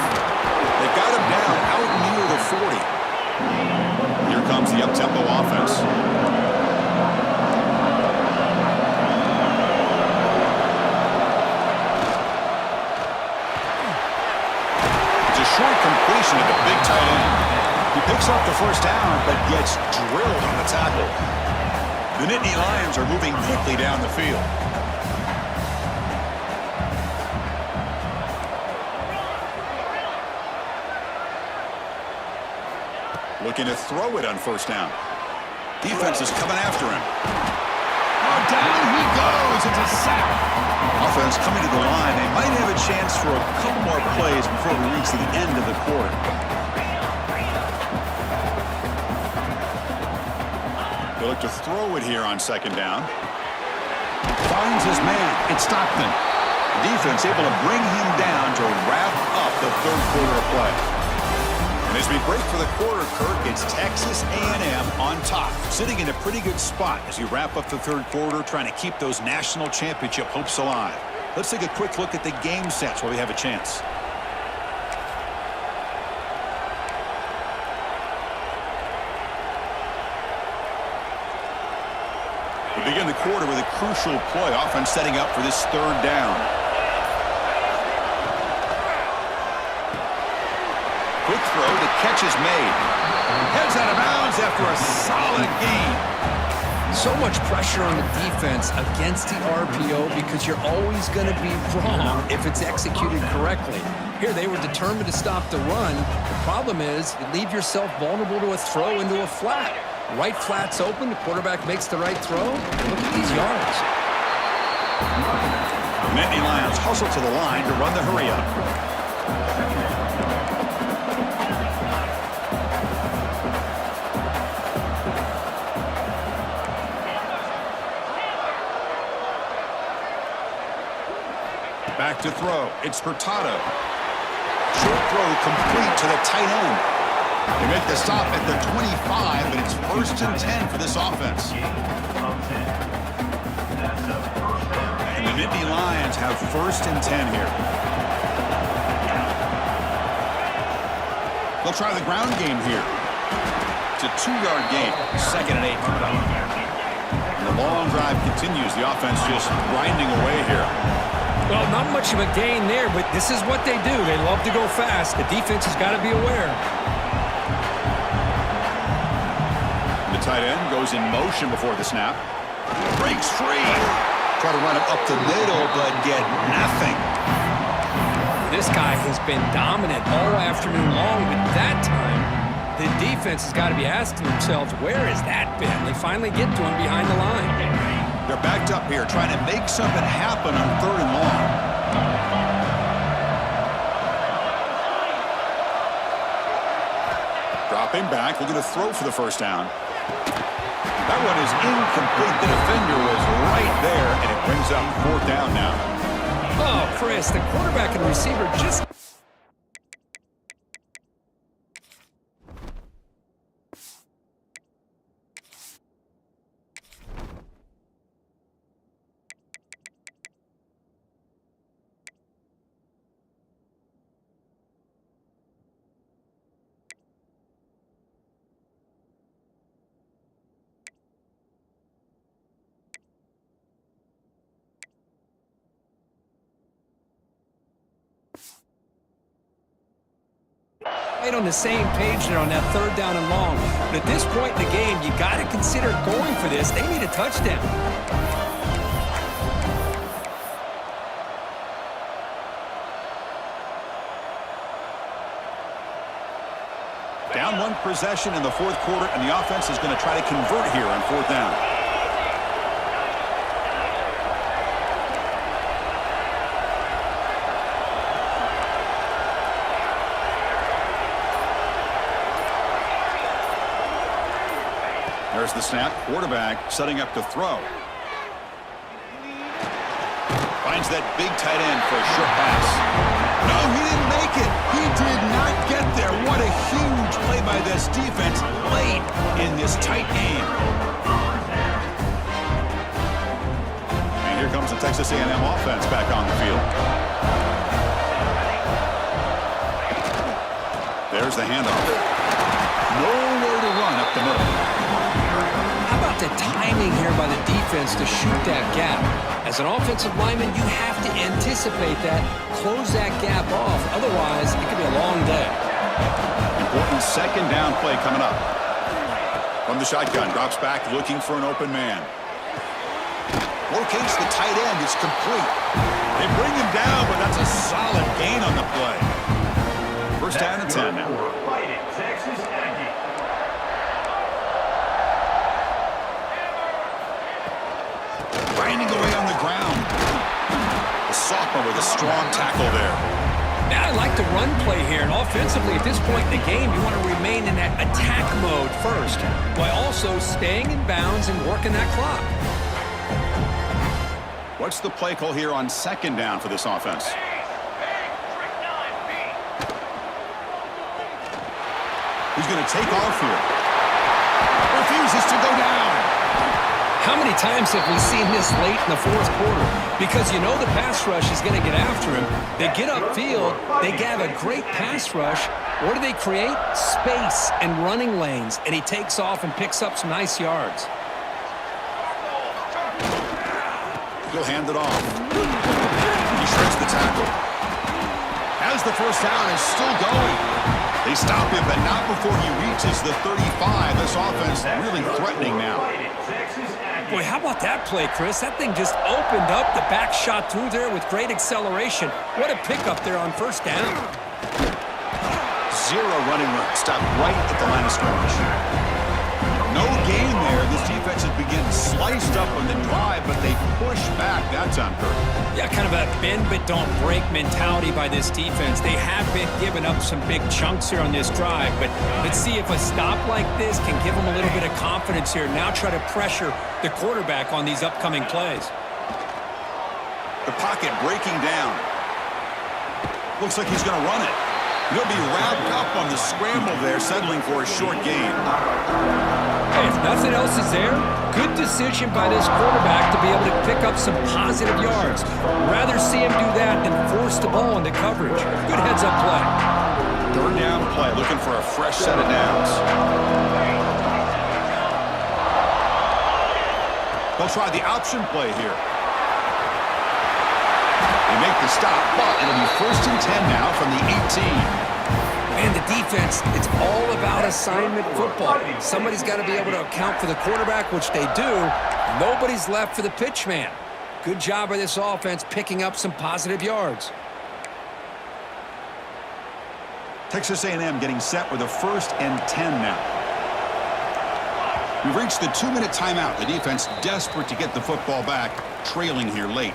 They've got him down out near the 40. Here comes the up-tempo offense. It's a short completion to the big tight end. He picks up the first down, but gets drilled on the tackle. The Nittany Lions are moving quickly down the field. Looking to throw it on first down. Defense is coming after him. Oh, down he goes. It's a sack. Offense coming to the line. They might have a chance for a couple more plays before we reach the end of the quarter. They look to throw it here on 2nd down. Finds his man. It's Stockton. The defense able to bring him down to wrap up the 3rd quarter of play. And as we break for the quarter, Kirk, it's Texas A&M on top, sitting in a pretty good spot as you wrap up the 3rd quarter, trying to keep those national championship hopes alive. Let's take a quick look at the game sets while we have a chance. We begin the quarter with a crucial play, offense setting up for this 3rd down. Quick throw, the catch is made. Heads out of bounds after a solid gain. So much pressure on the defense against the RPO because you're always going to be wrong if it's executed correctly. Here, they were determined to stop the run. The problem is you leave yourself vulnerable to a throw into a flat. Right flat's open, the quarterback makes the right throw. Look at these yards. The Nittany Lions hustle to the line to run the hurry-up. Back to throw. It's Furtado. Short throw complete to the tight end. They make the stop at the 25, but it's 1st and 10 for this offense. And the Nittany Lions have 1st and 10 here. They'll try the ground game here. It's a 2-yard gain. 2nd and 8 coming up. And the long drive continues. The offense just grinding away here. Well, not much of a gain there, but this is what they do. They love to go fast. The defense has got to be aware. The tight end goes in motion before the snap. Breaks free. Try to run it up the middle, but get nothing. This guy has been dominant all afternoon long, but that time, the defense has got to be asking themselves, where has that been? They finally get to him behind the line. They're backed up here, trying to make something happen on 3rd and long. Dropping back, looking to throw for the first down. That one is incomplete. The defender was right there, and it brings up 4th down now. Oh, Chris, the quarterback and receiver just... right on the same page there on that 3rd down and long. But at this point in the game, you got to consider going for this. They need a touchdown. Down 1 possession in the 4th quarter, and the offense is going to try to convert here on 4th down. There's the snap. Quarterback setting up to throw. Finds that big tight end for a short pass. No, he didn't make it. He did not get there. What a huge play by this defense late in this tight game. And here comes the Texas A&M offense back on the field. There's the handoff. Nowhere to run up the middle. How about the timing here by the defense to shoot that gap? As an offensive lineman, you have to anticipate that, close that gap off. Otherwise, it could be a long day. Important 2nd down play coming up. From the shotgun, drops back looking for an open man. Locates the tight end. It's complete. They bring him down, but that's a solid gain on the play. 1st down and 10 now. Fighting Texas Aggie. Grinding away on the ground. The sophomore with a strong tackle there. Now I like the run play here, and offensively at this point in the game, you want to remain in that attack mode first, while also staying in bounds and working that clock. What's the play call here on 2nd down for this offense? He's going to take off here. Refuses to go down. How many times have we seen this late in the 4th quarter? Because you know the pass rush is going to get after him. They get upfield, they have a great pass rush. What do they create? Space and running lanes. And he takes off and picks up some nice yards. He'll hand it off. He shreds the tackle. Has the 1st down, is still going. They stop him, but not before he reaches the 35. This offense really threatening now. Boy, how about that play, Chris? That thing just opened up. The back shot through there with great acceleration. What a pickup there on 1st down. 0 running room. Stopped right at the line of scrimmage. No gain there. This defense has been getting sliced up on the drive, but they push back. That's on purpose. Yeah, kind of a bend but don't break mentality by this defense. They have been giving up some big chunks here on this drive, but let's see if a stop like this can give them a little bit of confidence here. Now try to pressure the quarterback on these upcoming plays. The pocket breaking down. Looks like he's going to run it. He'll be wrapped up on the scramble there, settling for a short gain. Hey, if nothing else is there, good decision by this quarterback to be able to pick up some positive yards. Rather see him do that than force the ball into coverage. Good heads-up play. 3rd down play, looking for a fresh set of downs. They'll try the option play here. They make the stop, but it'll be 1st and 10 now from the 18. And the defense, it's all about assignment football. Somebody's got to be able to account for the quarterback, which they do. Nobody's left for the pitch man. Good job by this offense picking up some positive yards. Texas A&M getting set with a 1st and 10 now. We've reached the 2-minute timeout. The defense desperate to get the football back, trailing here late.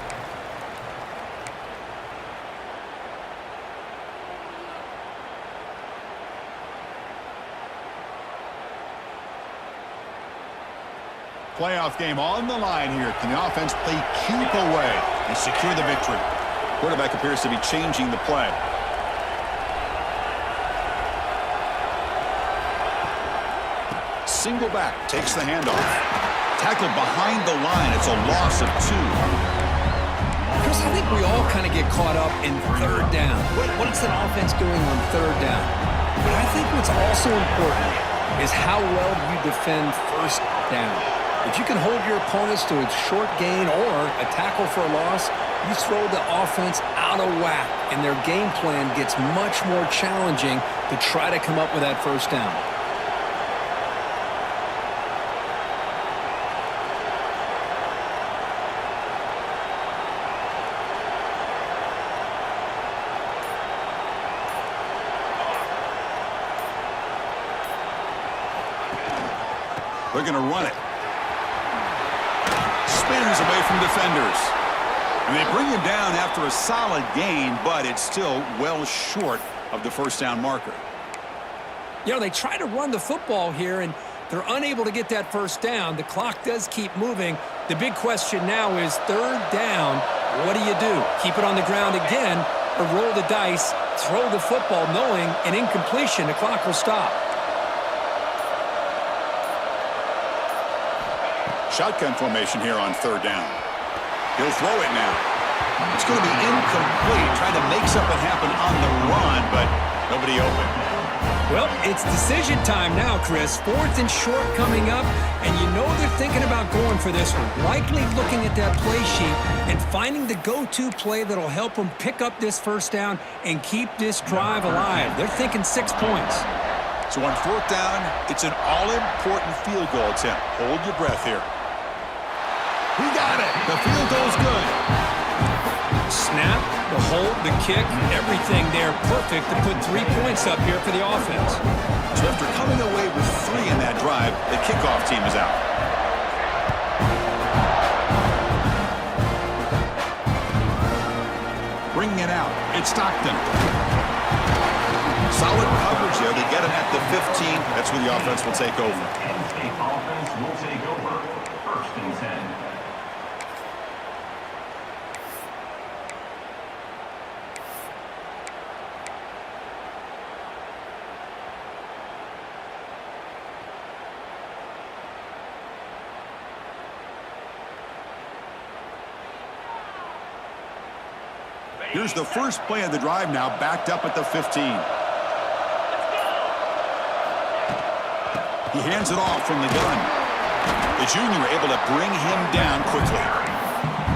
Playoff game on the line here. Can the offense play keep away and secure the victory? Quarterback appears to be changing the play. Single back, takes the handoff. Tackled behind the line. It's a loss of 2. Chris, I think we all kind of get caught up in 3rd down. What's an offense doing on 3rd down? But I think what's also important is how well you defend 1st down. If you can hold your opponents to a short gain or a tackle for a loss, you throw the offense out of whack, and their game plan gets much more challenging to try to come up with that first down. They're going to run it. Spins away from defenders. And they bring him down after a solid gain, but it's still well short of the first down marker. You know, they try to run the football here, and they're unable to get that first down. The clock does keep moving. The big question now is third down. What do you do? Keep it on the ground again or roll the dice, throw the football knowing an incompletion, the clock will stop. Shotgun formation here on third down. He'll throw it now. It's going to be incomplete. Trying to make something happen on the run, but nobody open. Well, it's decision time now, Chris. Fourth and short coming up, and you know they're thinking about going for this one. Likely looking at that play sheet and finding the go-to play that'll help them pick up this first down and keep this drive alive. They're thinking 6 points. So on fourth down, it's an all-important field goal attempt. Hold your breath here. He got it. The field goal's good. Snap, the hold, the kick, everything there perfect to put 3 points up here for the offense. So after coming away with 3 in that drive, the kickoff team is out. Bringing it out. It's Stockton. Solid coverage there. They get him at the 15. That's where the offense will take over. Penn State offense will take over. First and 10. Here's the first play of the drive now, backed up at the 15. He hands it off from the gun. The junior able to bring him down quickly.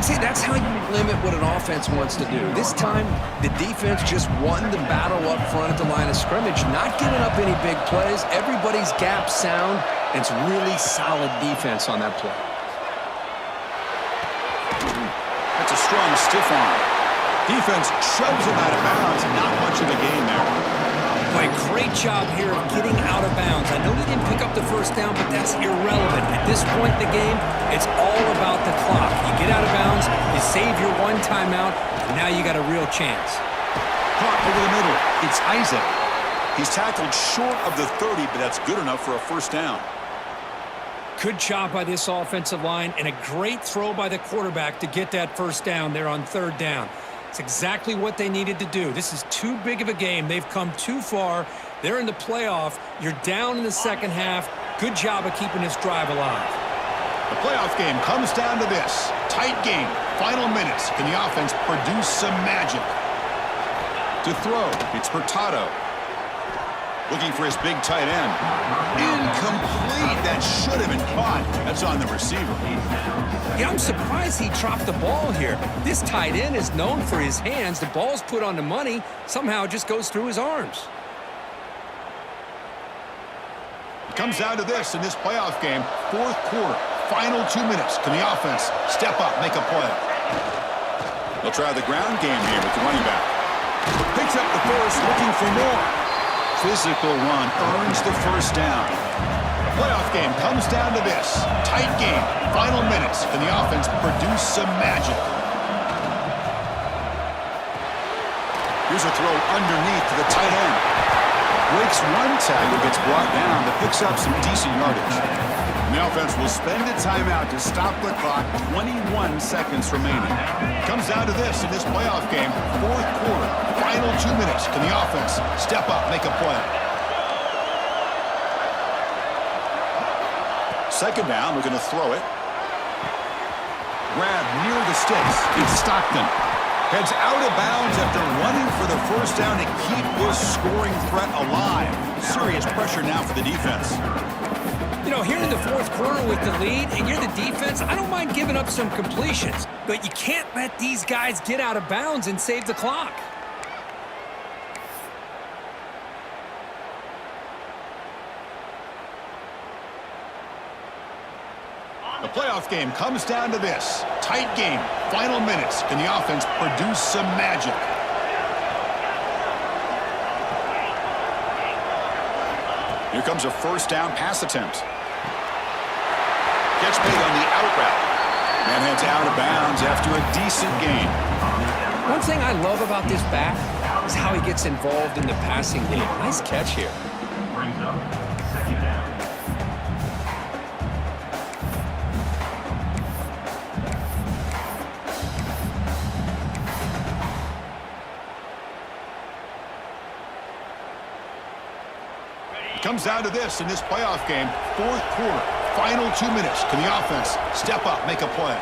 See, that's how you limit what an offense wants to do. This time, the defense just won the battle up front at the line of scrimmage, not giving up any big plays. Everybody's gap sound, and it's really solid defense on that play. That's a strong stiff arm. Defense shoves him out of bounds. Not much of a gain there. Boy, great job here of getting out of bounds. I know they didn't pick up the first down, but that's irrelevant. At this point in the game, it's all about the clock. You get out of bounds, you save your one timeout, and now you got a real chance. Caught over the middle. It's Isaac. He's tackled short of the 30, but that's good enough for a first down. Good job by this offensive line, and a great throw by the quarterback to get that first down there on third down. It's exactly what they needed to do. This is too big of a game. They've come too far. They're in the playoff. You're down in the second half. Good job of keeping this drive alive. The playoff game comes down to this. Tight game. Final minutes. Can the offense produce some magic? To throw, it's Hurtado. Looking for his big tight end. Incomplete. That should have been caught. That's on the receiver. Yeah, I'm surprised he dropped the ball here. This tight end is known for his hands. The ball's put on the money. Somehow it just goes through his arms. It comes down to this in this playoff game. Fourth quarter. Final 2 minutes. Can the offense step up, make a play? They'll try the ground game here with the running back. Picks up the first, looking for more. Physical run earns the first down. The playoff game comes down to this. Tight game. Final minutes. Can the offense produce some magic? Here's a throw underneath to the tight end. Breaks one tackle, gets brought down, but picks up some decent yardage. And the offense will spend a timeout to stop the clock. 21 seconds remaining. Comes down to this in this playoff game. Fourth quarter. Final 2 minutes. Can the offense step up, make a play? Second down, we're going to throw it. Grab near the sticks. It's Stockton. Heads out of bounds after running for the first down to keep this scoring threat alive. Serious pressure now for the defense. You know, here in the fourth quarter with the lead, and you're the defense, I don't mind giving up some completions, but you can't let these guys get out of bounds and save the clock. The playoff game comes down to this. Tight game, final minutes. Can the offense produce some magic? Here comes a first down pass attempt. Gets paid on the out route. And heads out of bounds after a decent gain. One thing I love about this back is how he gets involved in the passing game. Nice catch here. Brings up second down. It comes down to this in this playoff game. Fourth quarter, final 2 minutes. Can the offense step up, make a play?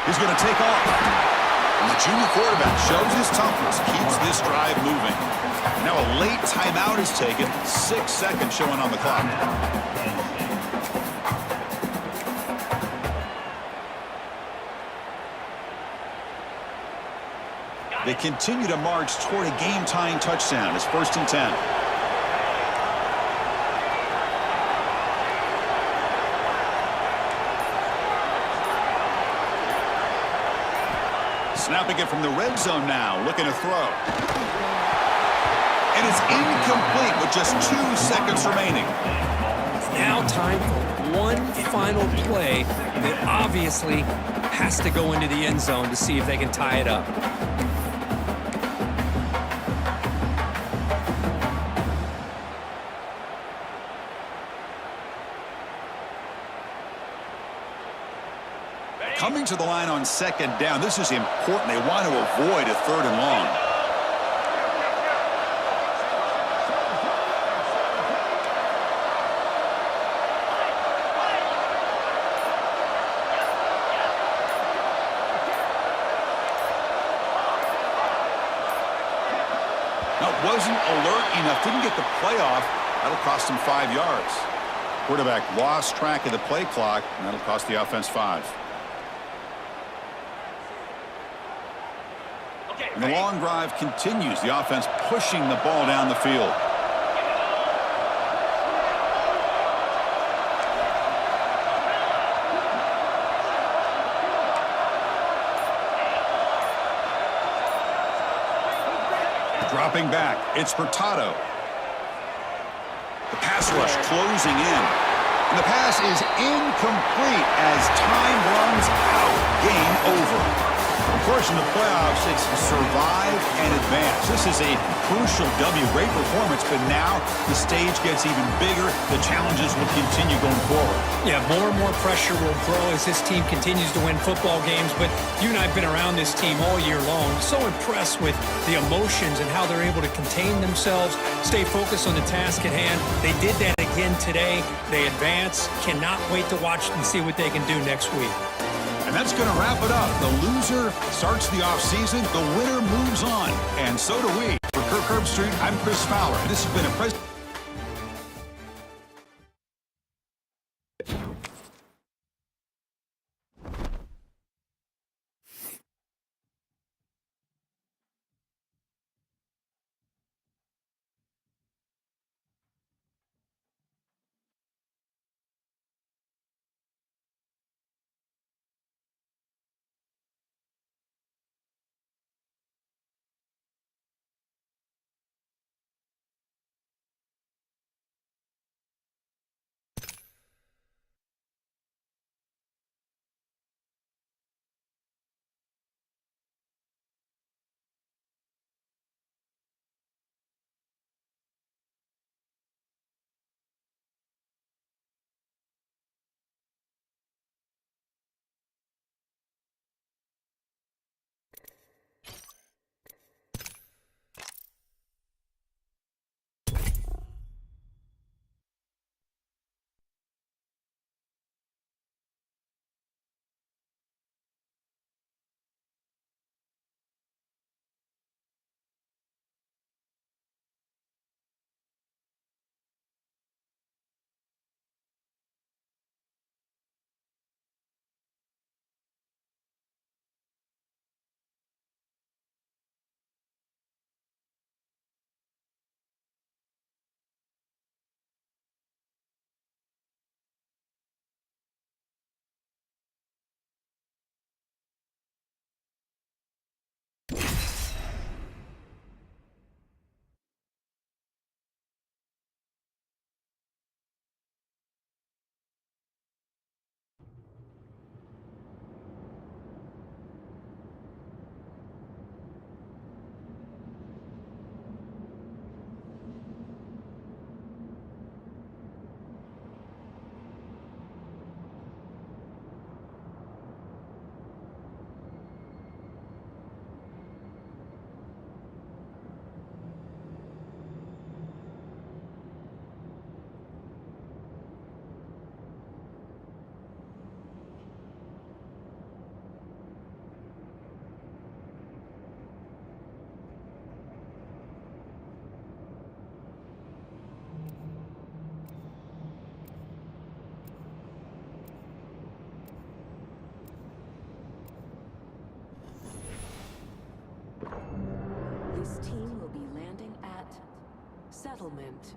He's going to take off. And the junior quarterback shows his toughness, keeps this drive moving. Now a late timeout is taken. 6 seconds showing on the clock. They continue to march toward a game-tying touchdown. It's 1st and 10. Snapping it from the red zone now, looking to throw. And it's incomplete with just 2 seconds remaining. Now time for one final play that obviously has to go into the end zone to see if they can tie it up. Coming to the line on 2nd down. This is important. They want to avoid a 3rd and long. Now, wasn't alert enough. Didn't get the play off. That'll cost him 5 yards. Quarterback lost track of the play clock, and that'll cost the offense 5. And the long drive continues. The offense pushing the ball down the field. Dropping back, it's Hurtado. The pass rush closing in. And the pass is incomplete as time runs out. Game over. Of course, in the playoffs, it's survive and advance. This is a crucial W. Great performance, but now the stage gets even bigger. The challenges will continue going forward. Yeah, more and more pressure will grow as this team continues to win football games, but you and I have been around this team all year long. So impressed with the emotions and how they're able to contain themselves, stay focused on the task at hand. They did that again today. They advance. Cannot wait to watch and see what they can do next week. And that's going to wrap it up. The loser starts the offseason. The winner moves on. And so do we. For Kirk Herbstreit, I'm Chris Fowler. This has been a presentation. settlement.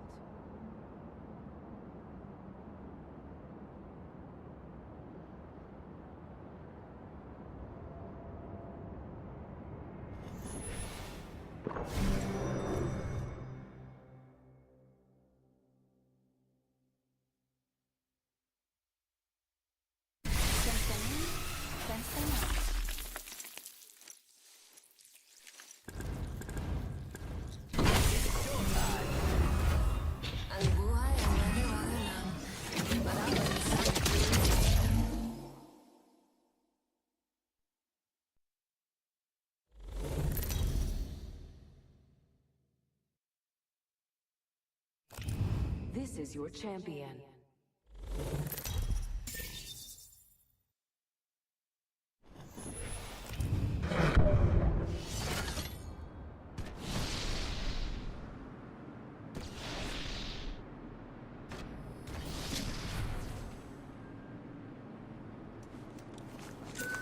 This is your champion.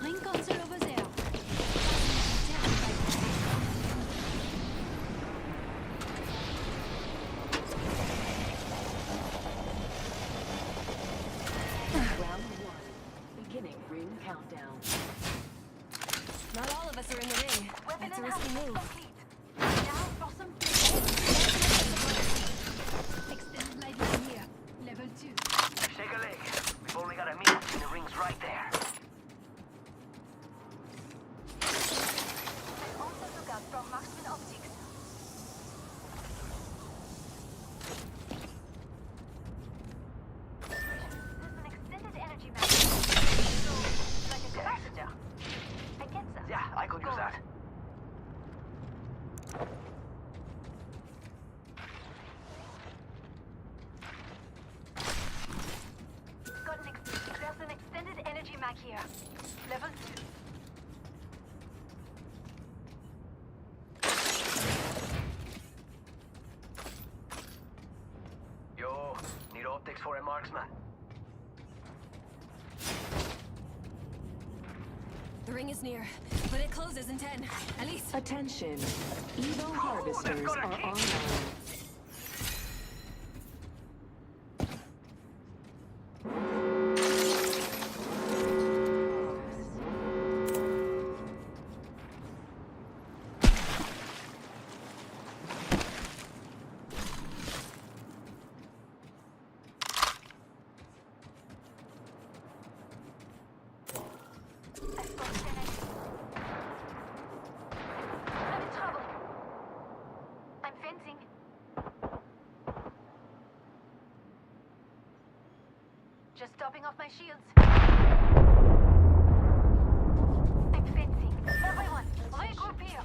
Ring console over there. Round 1. Beginning ring countdown. Not all of us are in the ring. That's a risky move. Now for some extended light line here. Level 2. Shake a leg. We've only got a minute and the ring's right there. And also look out from marksman optics. There's an extended energy map. So, like a capacitor. I get that. Yeah, I could use that. There's an extended energy mag here. Level 2. Yo, need optics for a marksman. The ring is near, but it closes in 10. Elise, Attention. Evo harvesters are online. I'm in trouble. I'm fencing. Just topping off my shields. I'm fencing. Everyone, regroup here.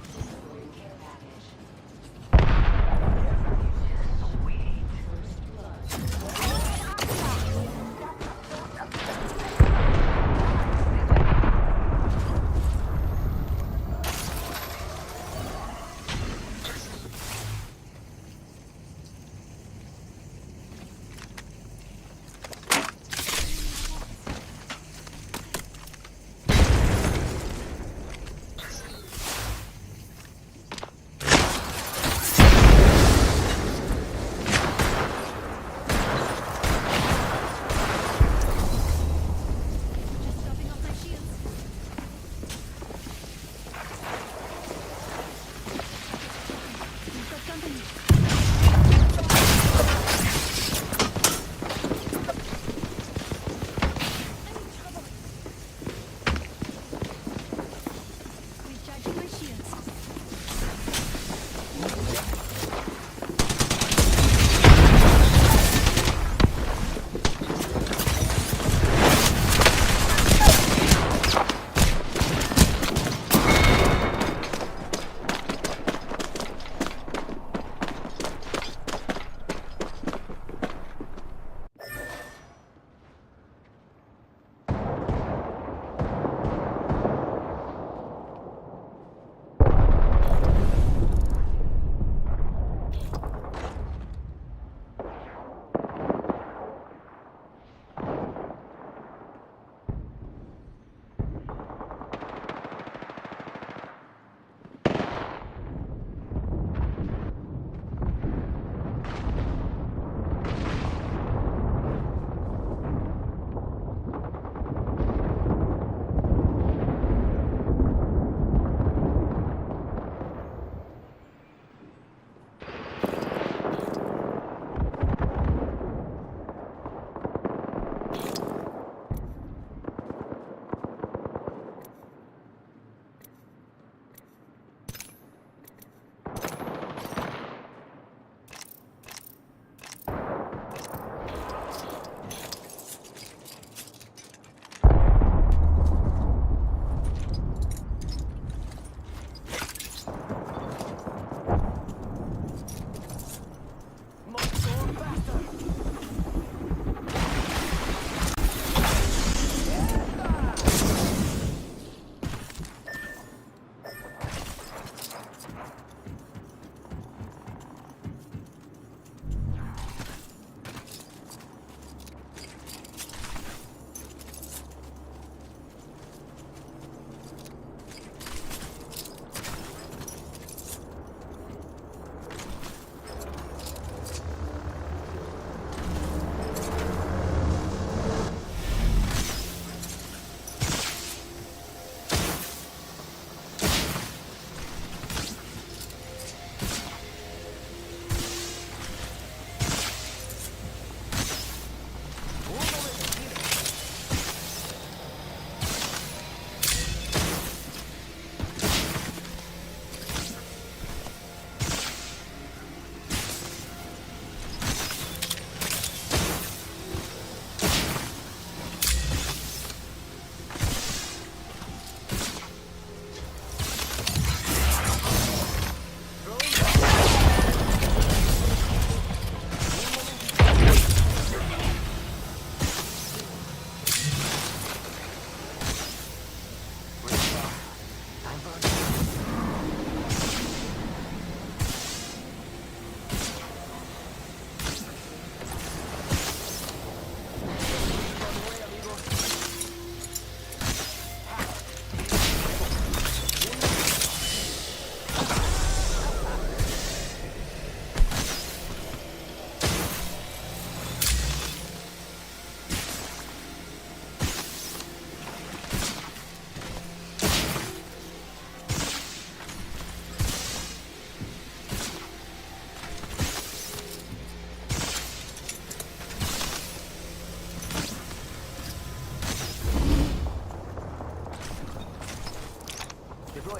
Need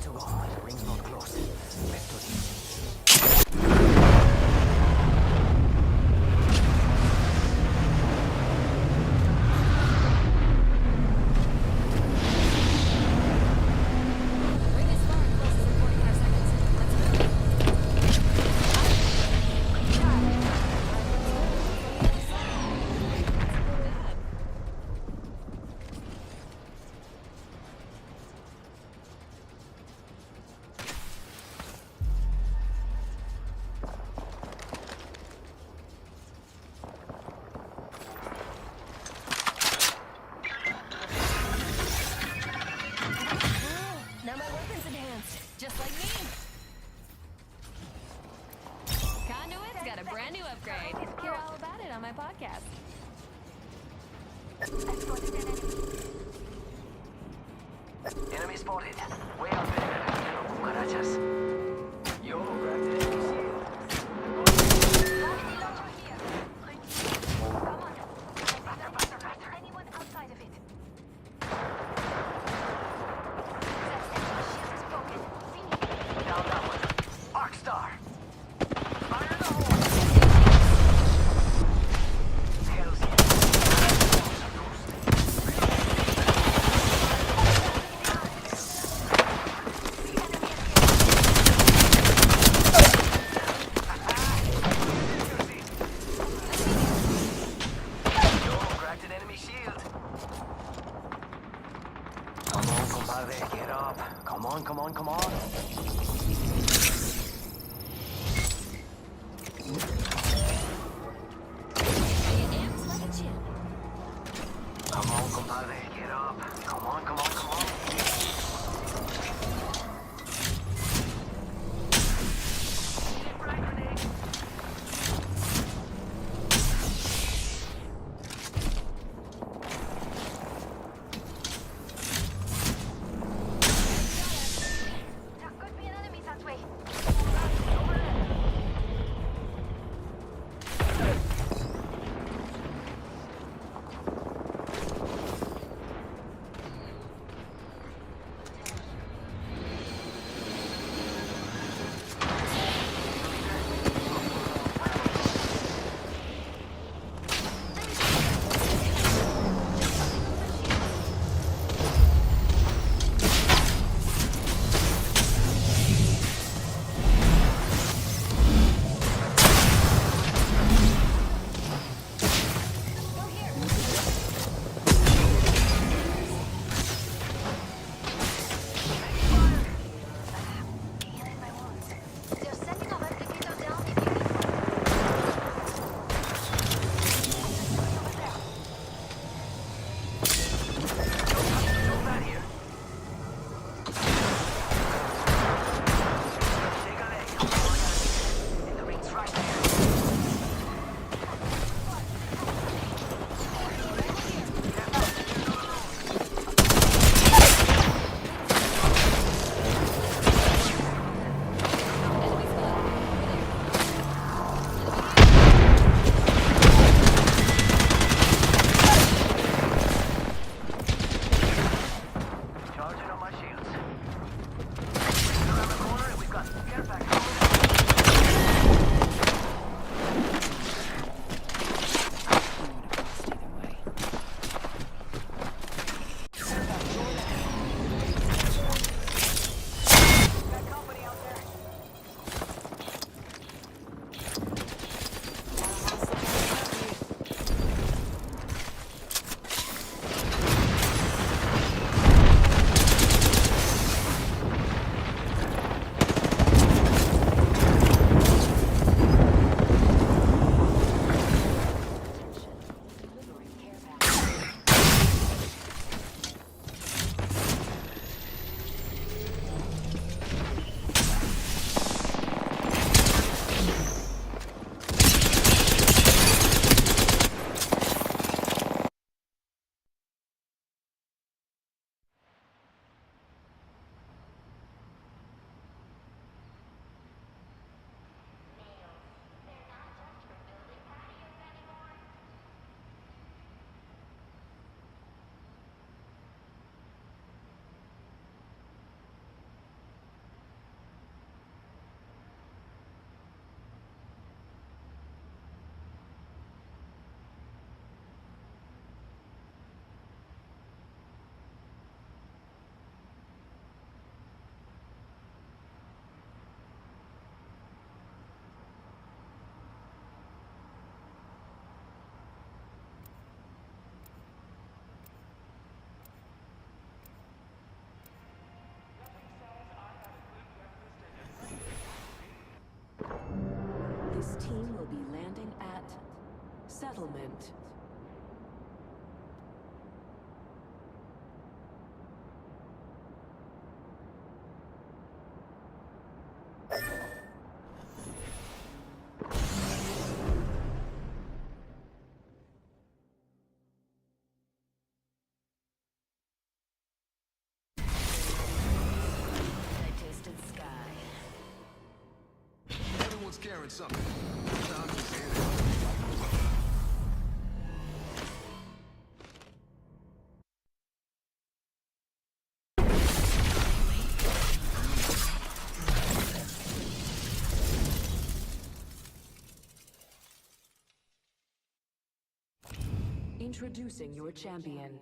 to go. The ring's not close. Let's do this. Ring is far and closes in 45 seconds. Let's go. Now my weapon's enhanced, just like me. Conduit's got a brand new upgrade. Hear all about it on my podcast. I spotted an enemy. Enemy spotted. Way out there. Cucarachas. Yo, grab the enemy shield. Gravity launcher here. Come on. Faster. Anyone outside of it? That enemy shield is broken. We need it. Down that one. Arc Star. Fire in the hole. Hells yeah. This team will be landing at Settlement. Everyone's carrying something. Time to say it. Introducing your champion.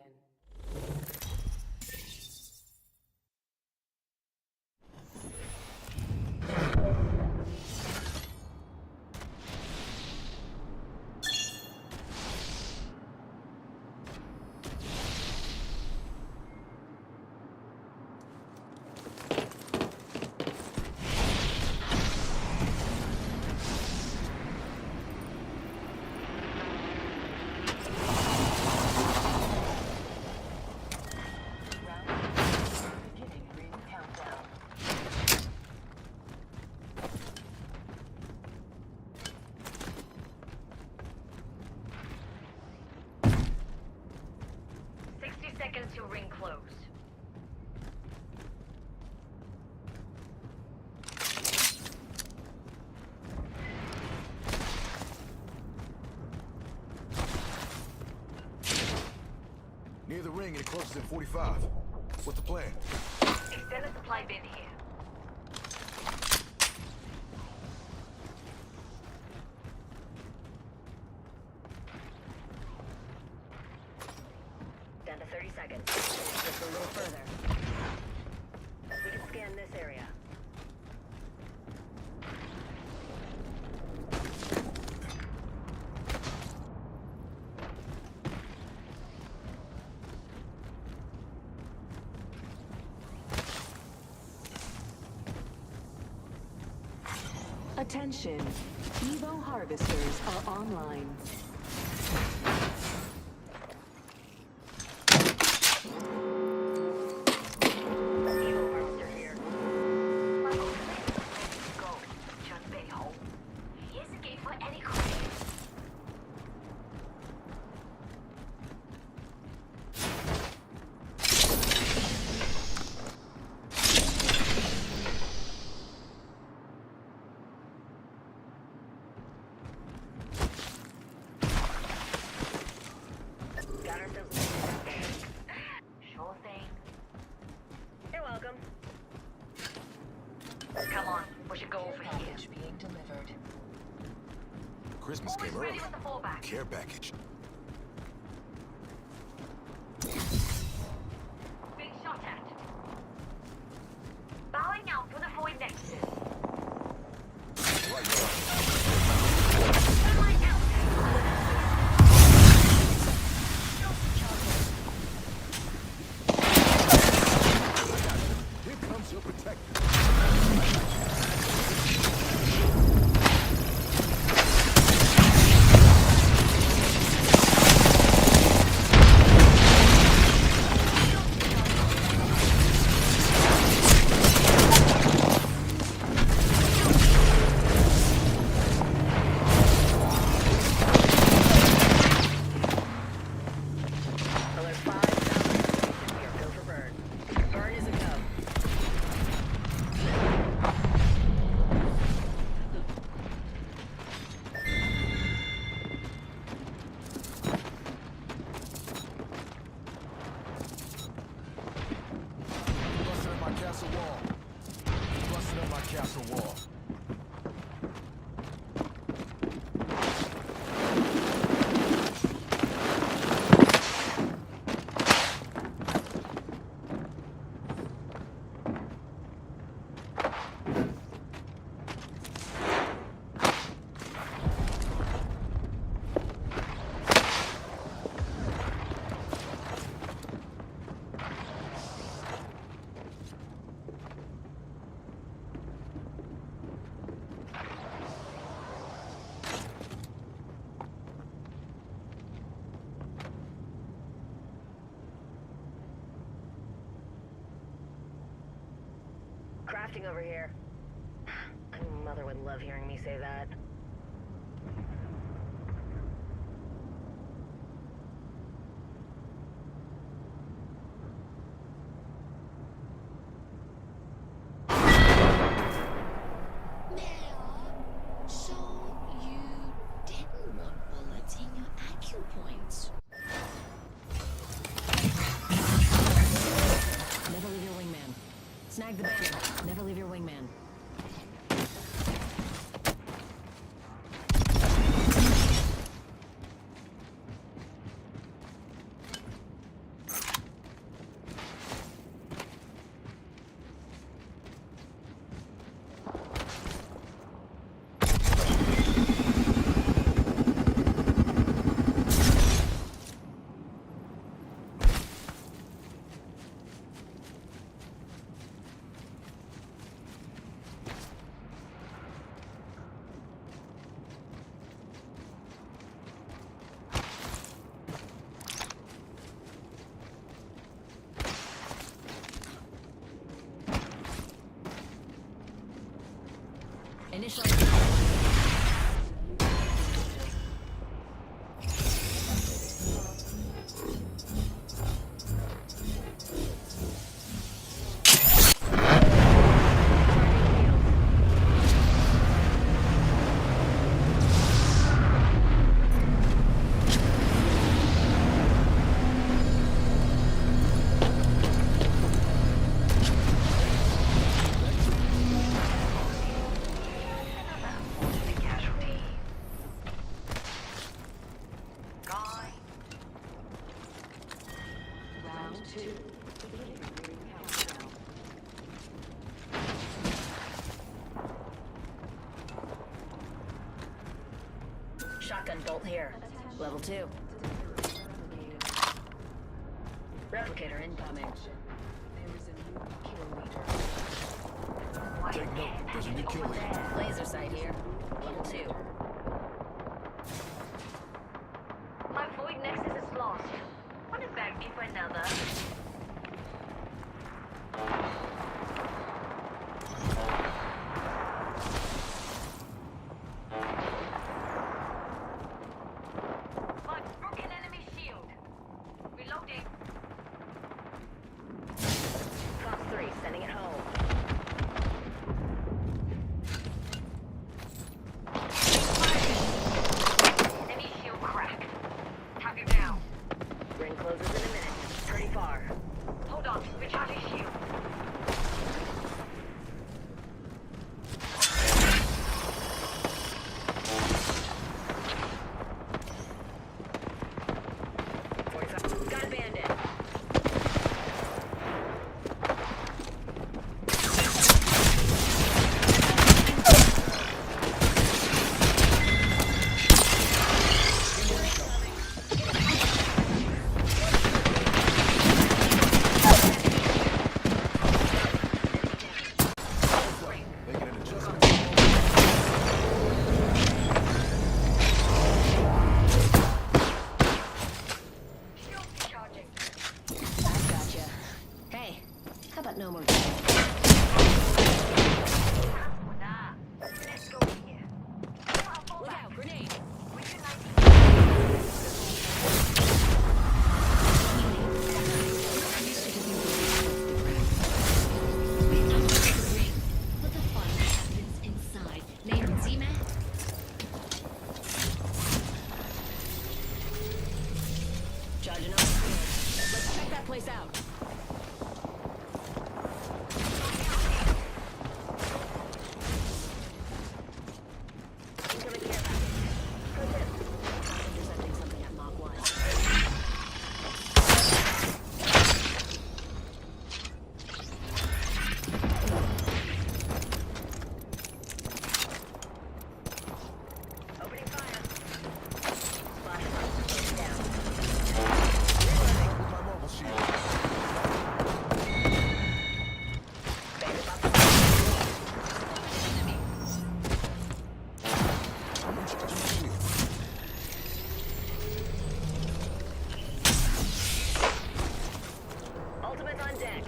Beginning ring countdown. Seconds to ring close. Near the ring and it closes in 45. What's the plan? Extended supply bin here. Down to 30 seconds. Just a little further. We can scan this area. Attention, Evo harvesters are online. Evo harvester here. Go. Just stay home. Here's a gate for any crane. Got ourselves a sure thing. You're welcome. Come on, we should go over here. Package being delivered. Christmas Always came ready early. with the fallback. Care package. Being shot at. Bowing out for the void nexus. Thermite out. Here comes your protector. crafting over here. My mother would love hearing me say that. So you didn't want bullets in your acupoints? Never leave your wingman. Snag the banner. Never leave your wingman. Initial. Shotgun bolt here. Level 2. Replicator incoming. There is a new kill leader. Take note. There's a new kill leader. Laser sight here. Level 2. My void nexus is lost. Want to beg me for another? My broken enemy shield. Reloading. Fox 3, sending it home. Enemy shield cracked. Target down. Ring closes in a minute. Pretty far. Hold on. Recharging shield. Got a bandit. Making an adjustment. Shield recharging. Gotcha. Hey, how about no more? Nah. Let's go here. Look out, grenade. What the fun happens inside? Name Z-Man? Charging up. Let's check that place out. Incoming care package. Pro tip. Intercepting something at Mach 1. Opening fire. Flashlight. Down. With my mobile shield. Bandit box. Recharging shield. Ultimate on deck.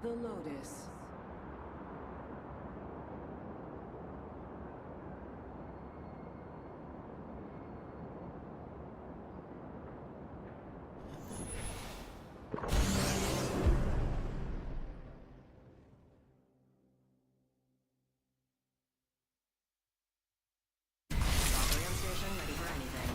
The Lotus. Aquarium station ready for anything.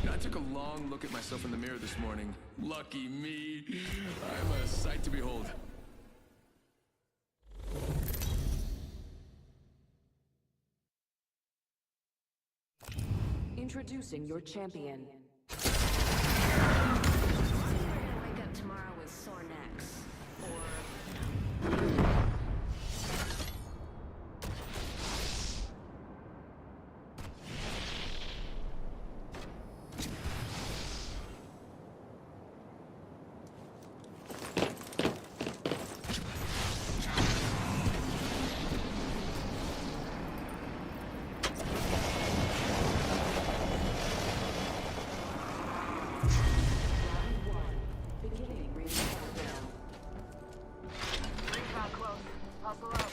I took a long look at myself in the mirror this morning. Lucky me. I'm a sight to behold. Introducing your champion. We're gonna wake up tomorrow with sore necks. Or Beginning ring countdown. Ring's not close. Hustle up.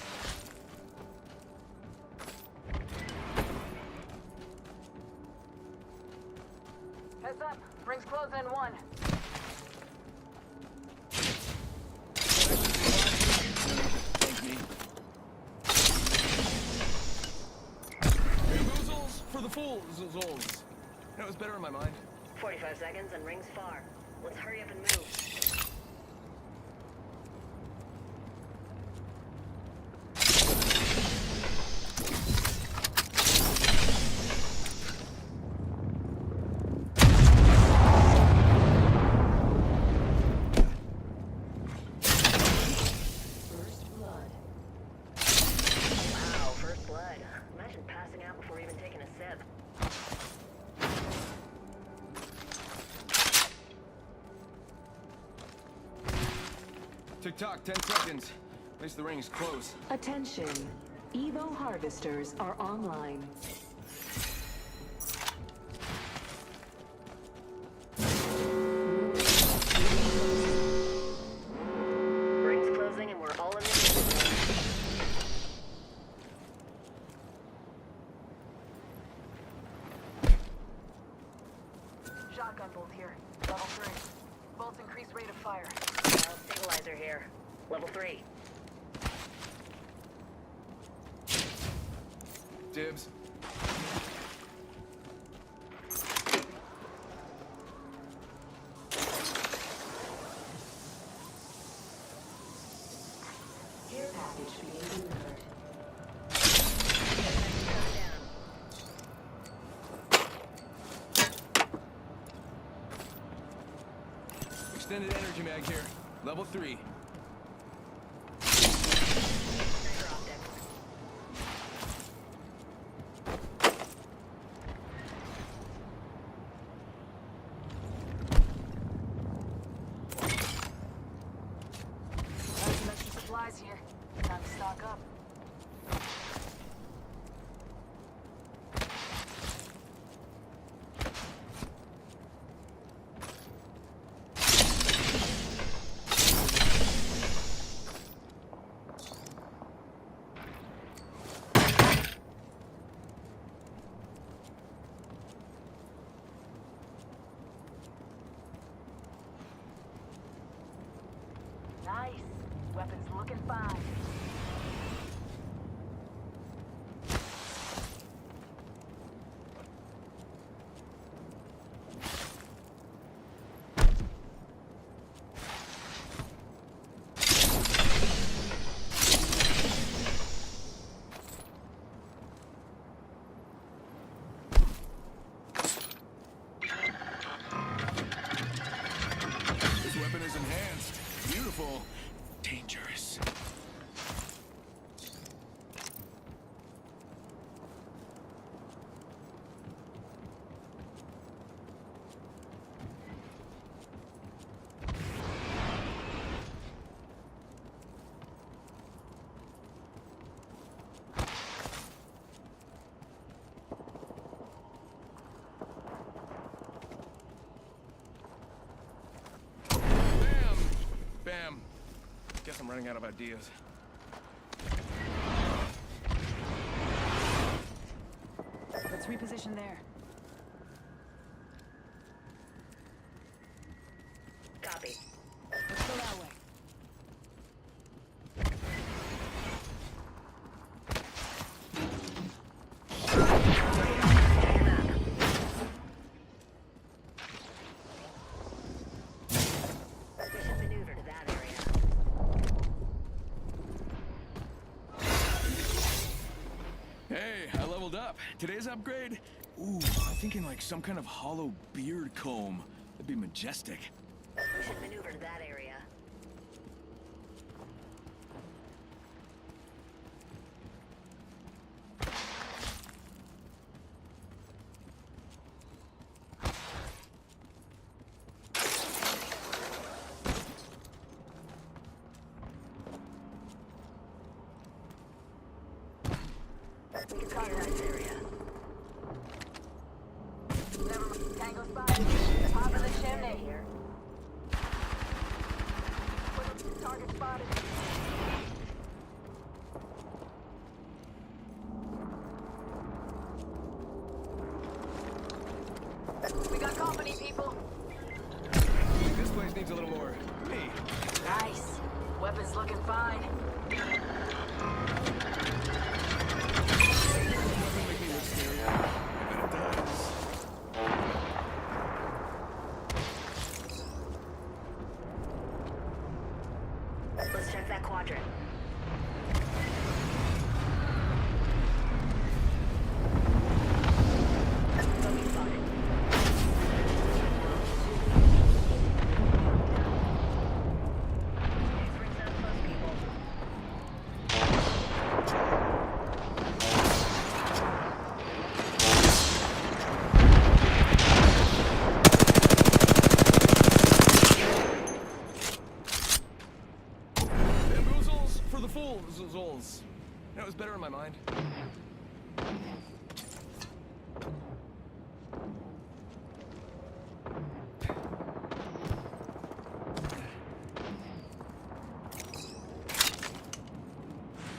Heads up. Ring's closing in 1. Thank me. Bamboozles for the fools. That was better in my mind. 45 seconds and rings far. Let's hurry up and move. First blood. Wow, first blood. Imagine passing out before even taking a sip. Tick-tock, 10 seconds. At least the ring's close. Attention. Evo harvesters are online. Rings closing and we're all in the Shotgun bolt here. Level 3. Bolts increase rate of fire. stabilizer here. Level 3. Dibs. Care package being delivered. Extended energy mag here. Level 3. Fiber optic. Got some extra supplies here. Time to stock up. Nice. Weapons looking fine. This weapon is enhanced. Beautiful. Dangerous. running out of ideas. Let's reposition there. Copy. Let's go that way. We should maneuver to that area. Hey, I leveled up. Today's upgrade? Ooh, I'm thinking like some kind of hollow beard comb. That'd be majestic. We should maneuver to that area. We can target this area. Never mind. Tango spotted. Top of the chimney here. Target spotted. We got company, people. This place needs a little more me. Nice. Weapons looking fine. Make me look scarier. I bet it does. Let's check that quadrant. Bogey spotted. This brings down close, people. Bamboozles for the fools. That was better in my mind.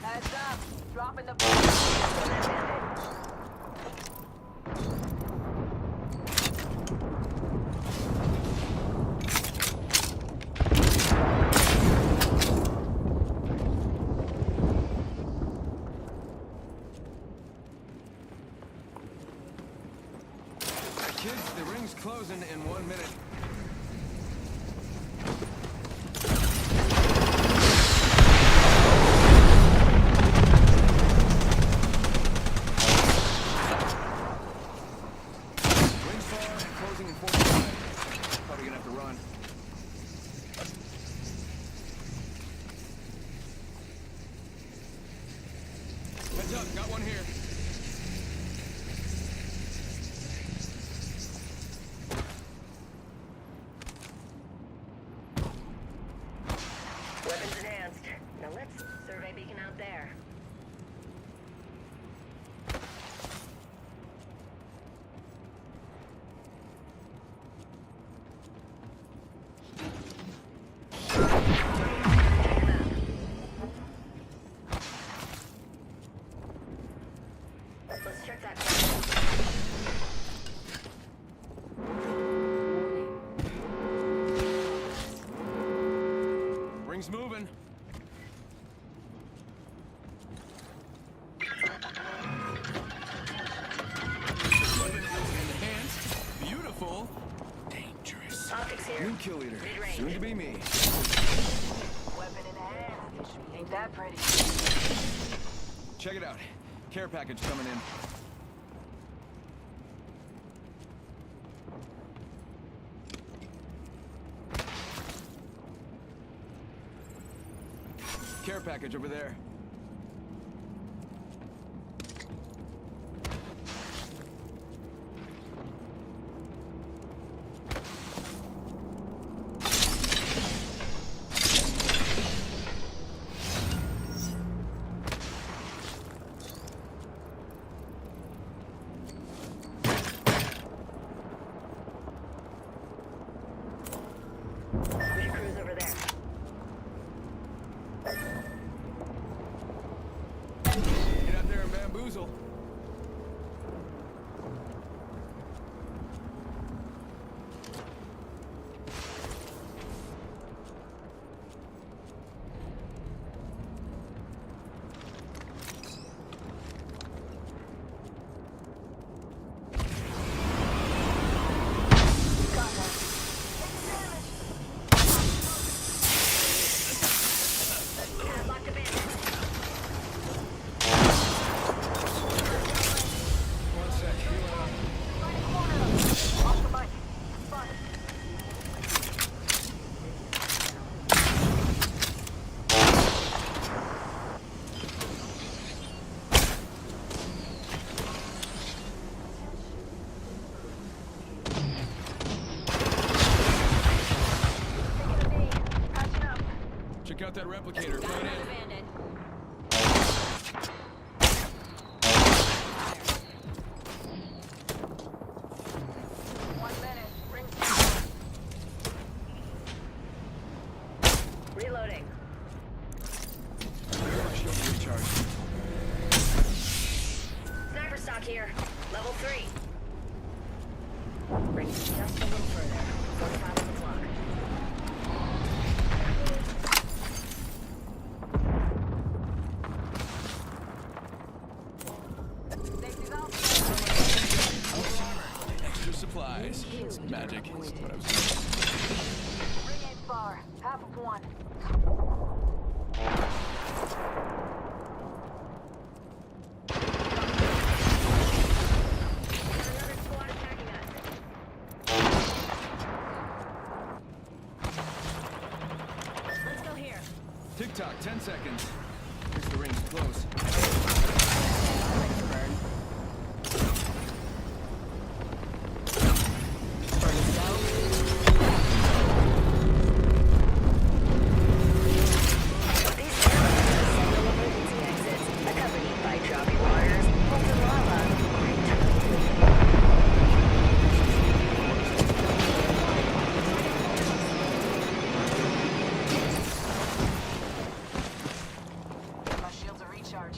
Heads up. Dropping the... Kids, the ring's closing in 1 minute. Ring's far and closing in 45. Probably gonna have to run. Heads up, got one here. Weapons enhanced. Now let's survey beacon out there. Let's check that quadrant. Ring's moving. Enhanced. Beautiful. Dangerous. Optics here. New kill leader. Mid-range. Soon to be me. Weapon in hand. Ain't that pretty? Check it out. Care package coming in. Care package over there. We should cruise over there. bamboozle. Padlock the bandit. One sec. Off the mic. Spotted. Taking a knee. Patching up. Check out that replicator. Throw it Another in. bandit. One minute. Ring. Reloading. Shield recharge. Sniper stock here. Level 3. Bring it just a little further. 45 on the clock. Safety's out. Extra supplies. It's magic. That's what I was doing. Ring ain't far. Half of one. Another squad attacking us. Let's go here. Tick-tock, 10 seconds. Guess the ring's close. Ready for burn. Burn is go. These cameras are several emergency exits, accompanied by choppy waters, molten lava. My shields are recharged.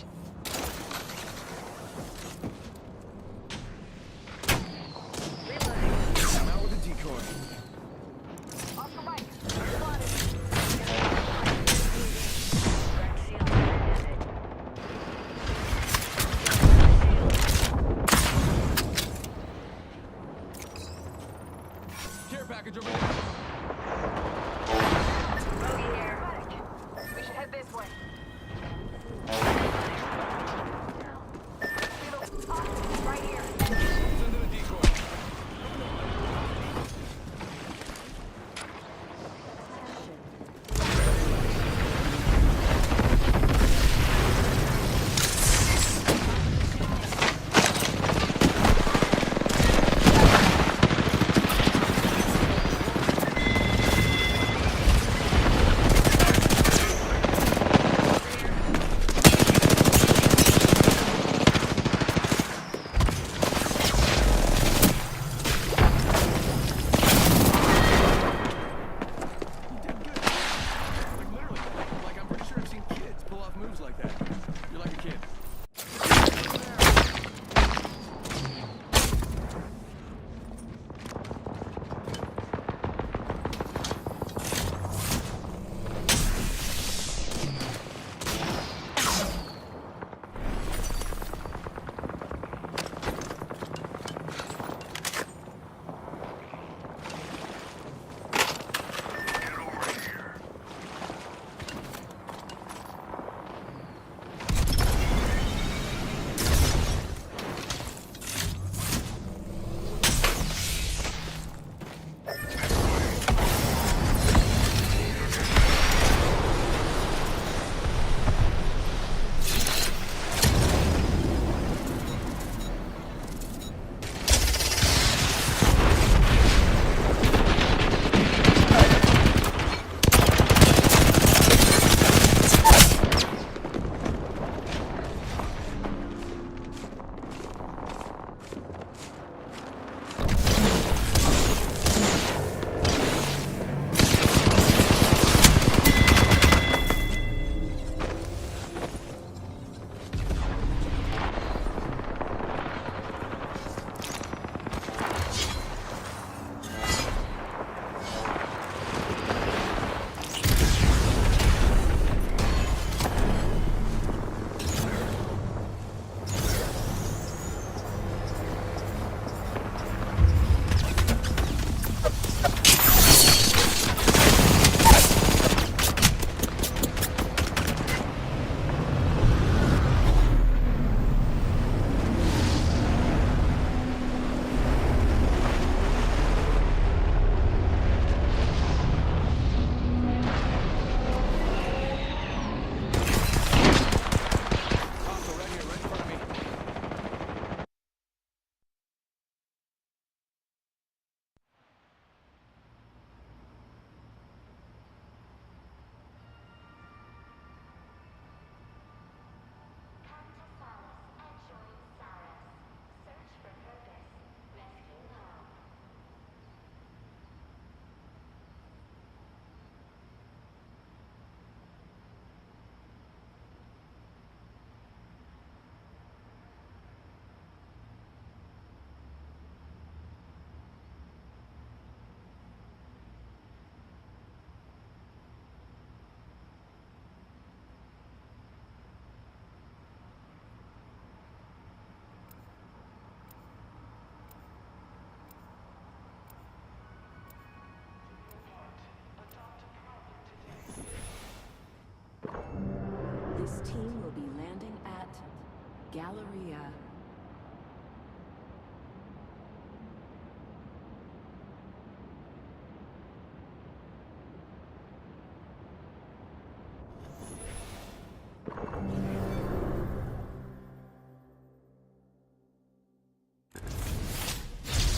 Galleria.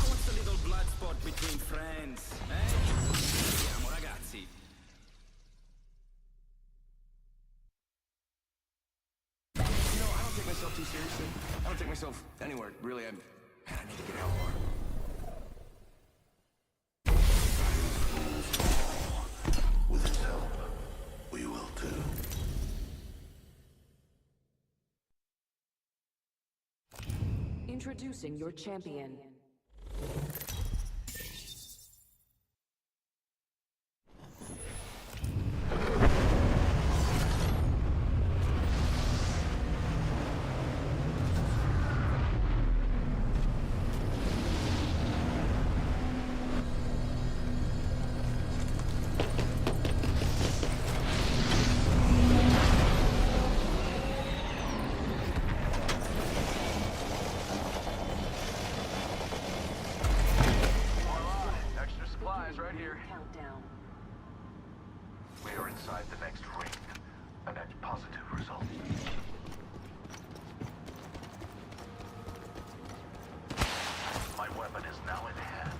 What's the little blood spot between friends, eh? Siamo ragazzi. You know, I don't take myself too seriously. I don't take myself anywhere, really. I need to get out more. With its help, we will too. Introducing your champion. Right here. Countdown. We are inside the next ring. A net positive result. My weapon is now enhanced.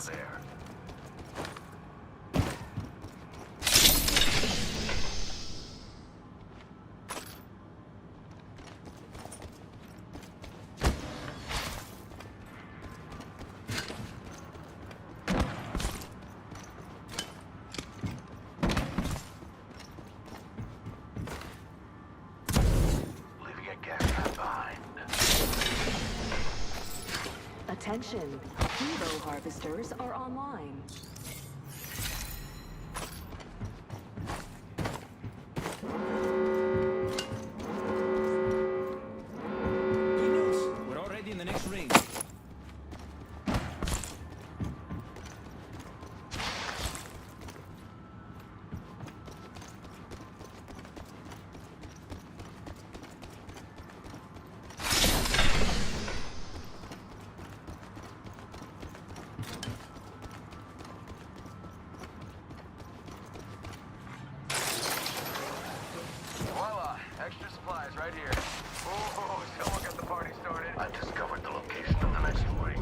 There. Leaving a gas trap behind. Attention, hero harvesters are online. Good news. We're already in the next ring. Voila! Extra supplies right here. Oh, someone got the party started. I've discovered the location of the next ring.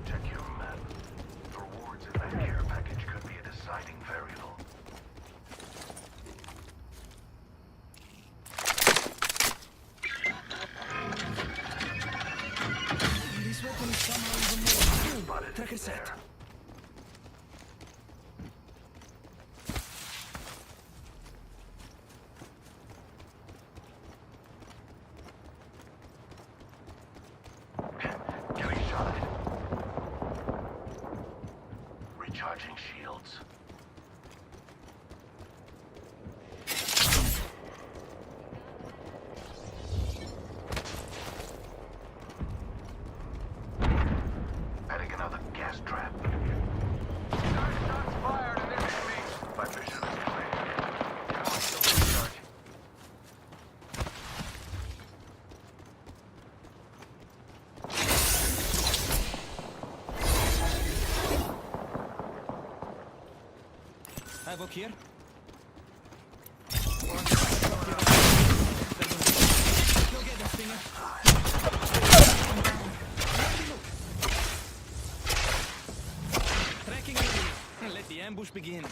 Check your map. The rewards in that care package could be a deciding variable. This weapon is somehow even more. Spotted Tracker set. there. Getting shot at. Recharging shields. Adding another gas trap. Shots fired and they're hitting me. My vision is clear. Come on, still recharge. Havoc here. Go get them, Stinger. Tracking enemy. Let the ambush begin.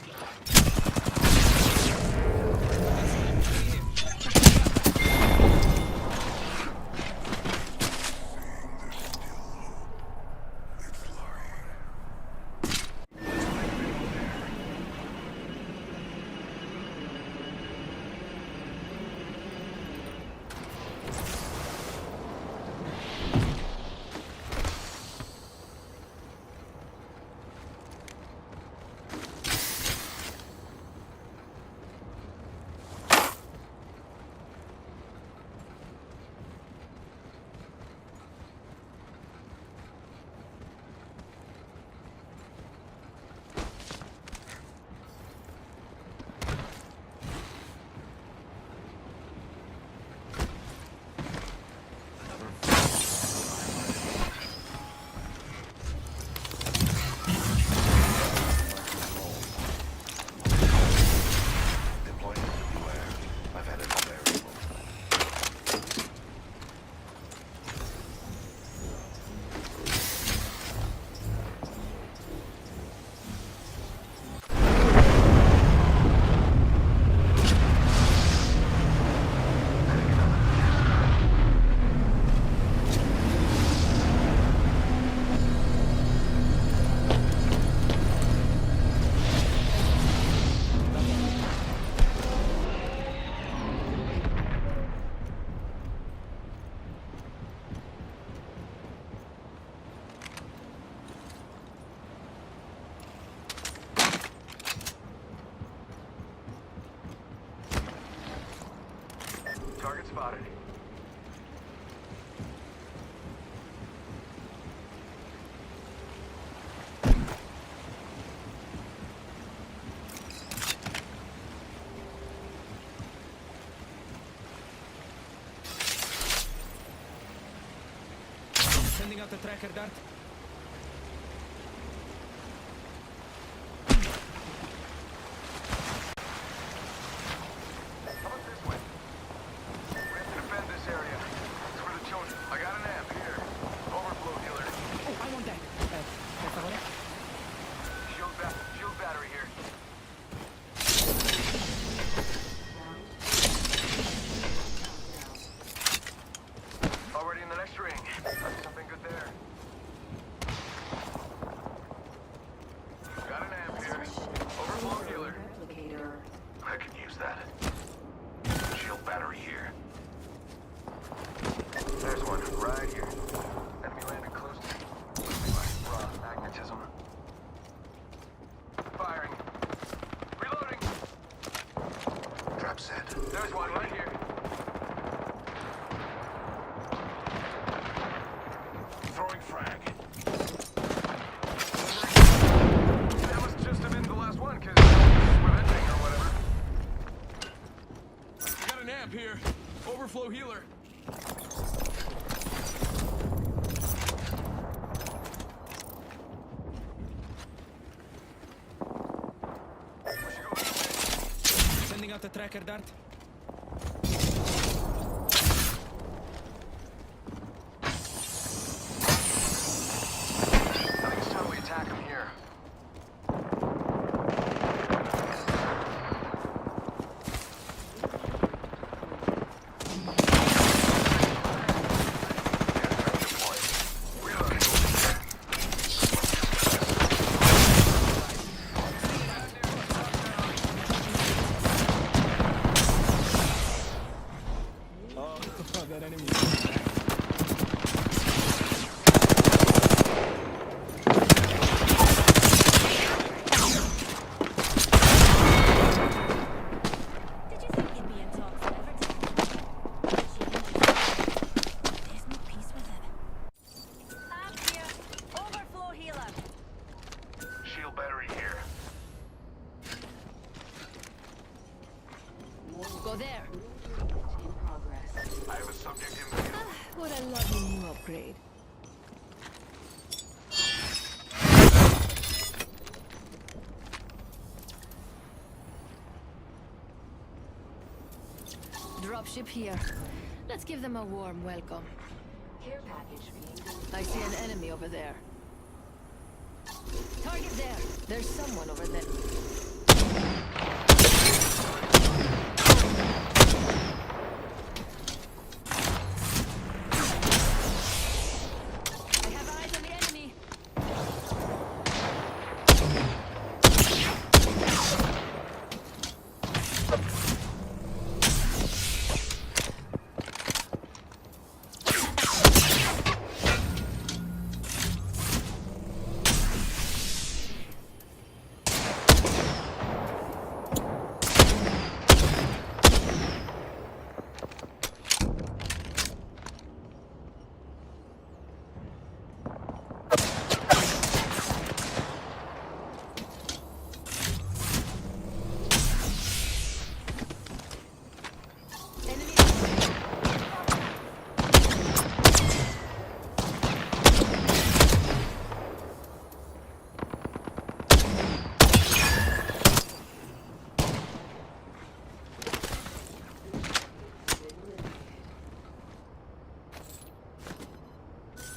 Target spotted. Sending out the tracker dart. How about this way? We have to defend this area. It's for the children. I got an amp here. Overflow healer. Oh, I want that. Por favor. Shield battery here. Already in the next ring. I see something good there. Got an amp here. Overflow healer. Replicator. I can use that. Shield battery here. There's one right here. Enemy landed close to me. Looks like raw magnetism. Firing. Reloading. Trap set. There's one right here. Throwing frag. That must just have been the last one, because we're ending or whatever. Got an amp here. Overflow healer. Sending out the tracker dart. I think it's time we attack him here. Reloading. Oh, that enemy. Did you think you'd be in talks forever? There's no peace with it. Amp here. Overflow healer. Shield battery here. Go there. In progress. I have a subject in view. What a lovely new upgrade. Dropship here. Let's give them a warm welcome. Care package being delivered. I see an enemy over there. Target there. There's someone over there. I have eyes on the enemy.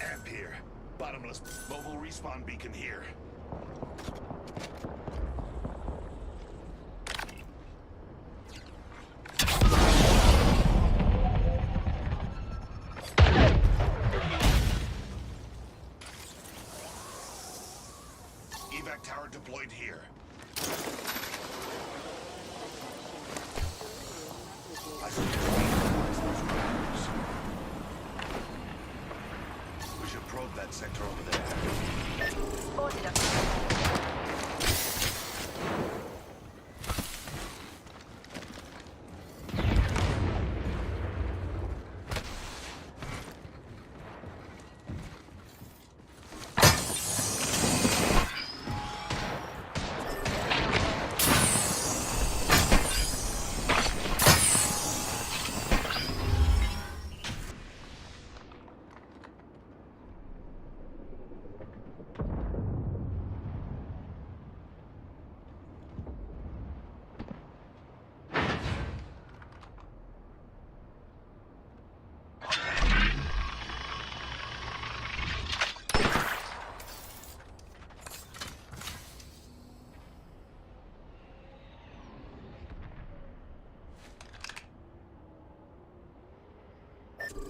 Amp here. Bottomless. Mobile respawn beacon here. Evac tower deployed here. I we should probe that sector over there. Spotted him.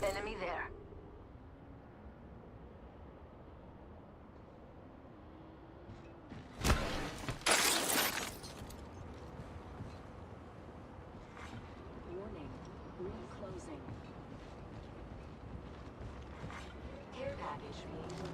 Enemy there. Warning. Ring closing. Care package being delivered.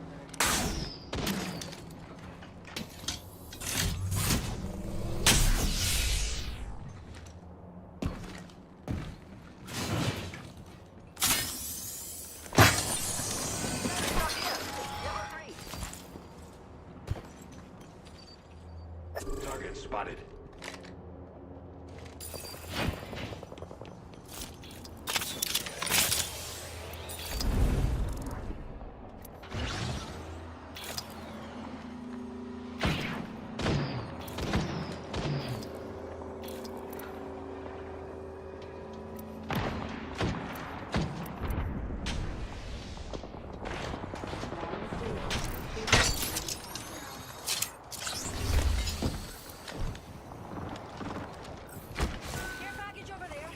Target spotted. Care package over there.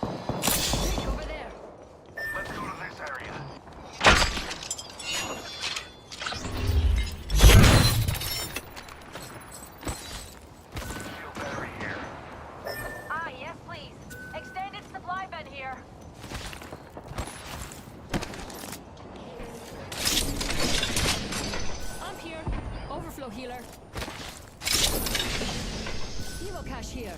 Bridge over there. Let's go to this area. Shield battery here. Ah, yes, please. Extended supply bin here. I'm here. Overflow healer. Evo cache here.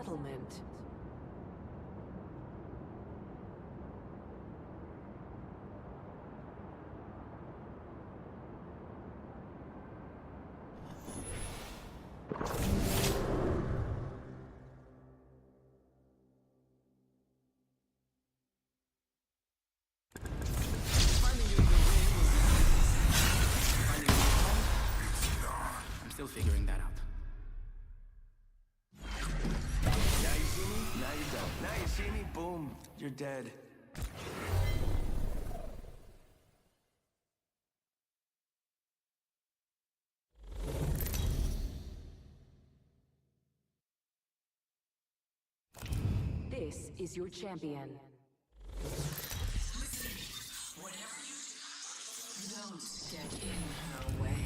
Settlement. I'm still figuring that out. Now you see me, now you don't. Now you see me, boom, you're dead. This is your champion. Whatever you do, don't get in her way.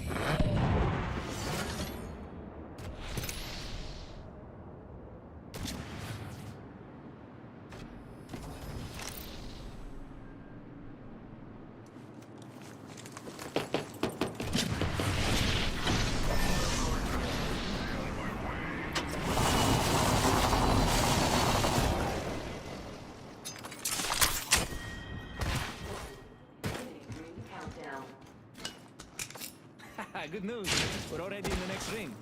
Good news. We're already in the next ring.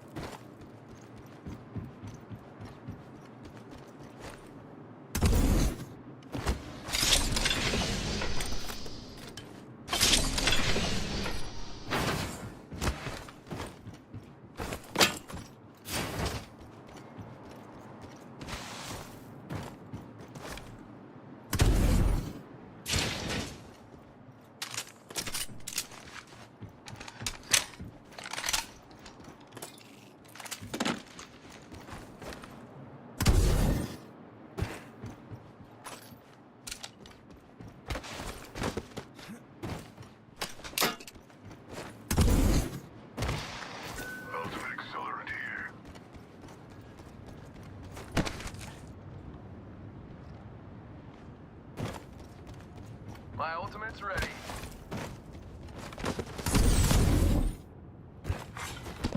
My ultimate's ready.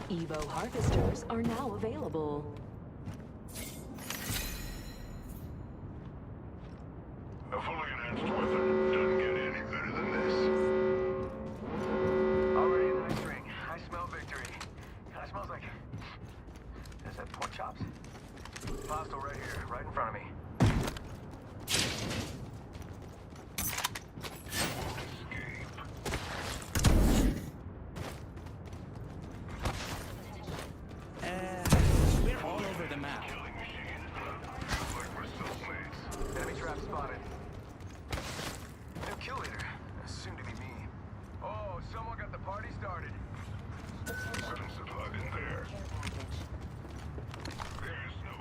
Evo harvesters are now available. A fully enhanced weapon doesn't get any better than this. Already in the next ring. I smell victory. Kinda smells like... Is that pork chops? Hostile right here, right in front of me. We're all over the map. Enemy trap spotted. New kill leader. Soon to be me. Oh, someone got the party started. Weapon supply in there. There's no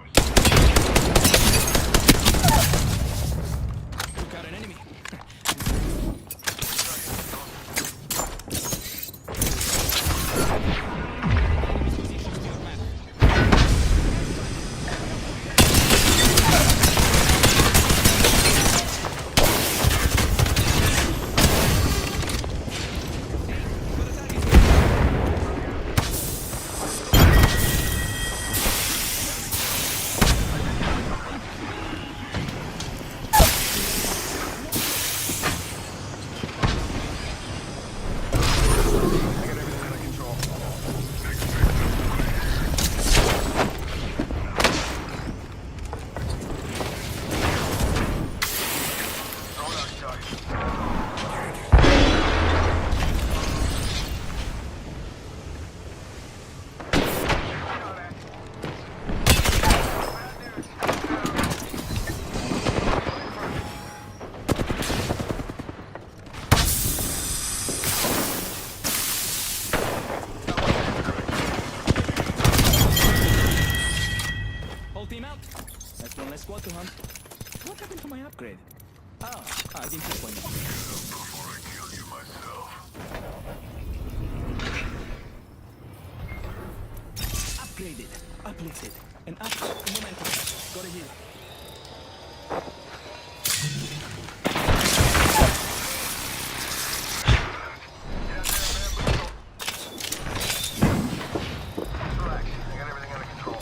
Took out an enemy. Team out. That's one less squad to hunt. What happened to my upgrade? Oh, I didn't pick one. before I kill you myself. Upgraded, uplifted, and up in momentum. Got a heal. Relax. I got everything under control.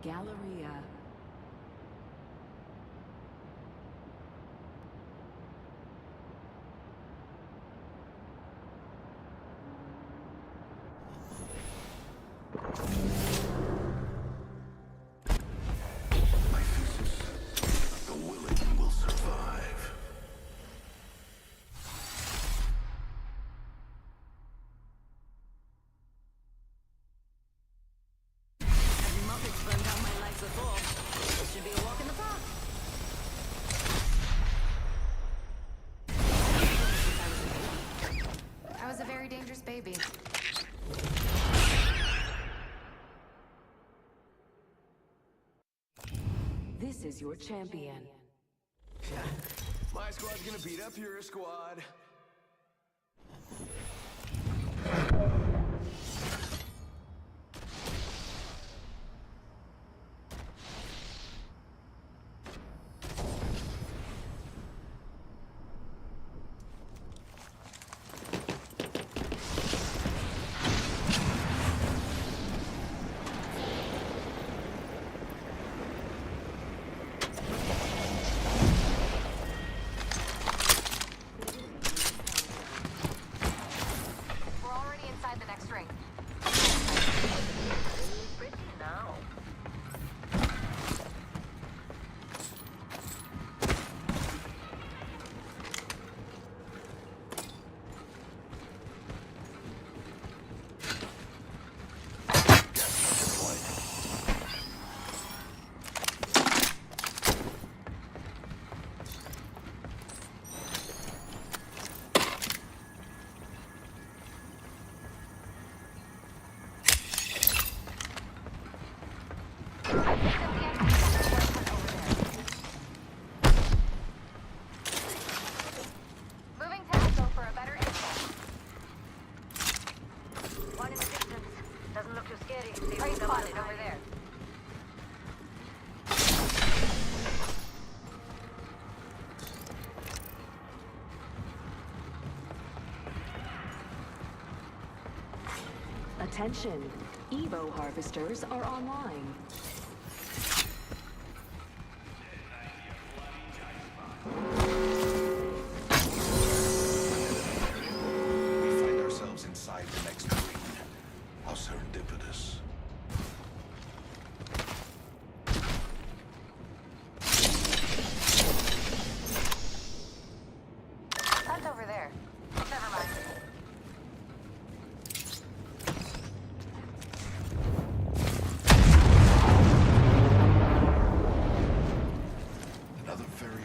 Galleria. My thesis, the willing will survive. Muppets burned down my life before. This should be a walk in the park. I was a very dangerous baby. This is your champion. My squad's gonna beat up your squad. We're already inside the next ring. Pretty now. Moving to Echo for a better info. One in the distance. Doesn't look too scary. See if Prey we can come out spotted over there. Attention, Evo harvesters are online. We find ourselves inside the next ring. How serendipitous. That's over there. Never mind. Another very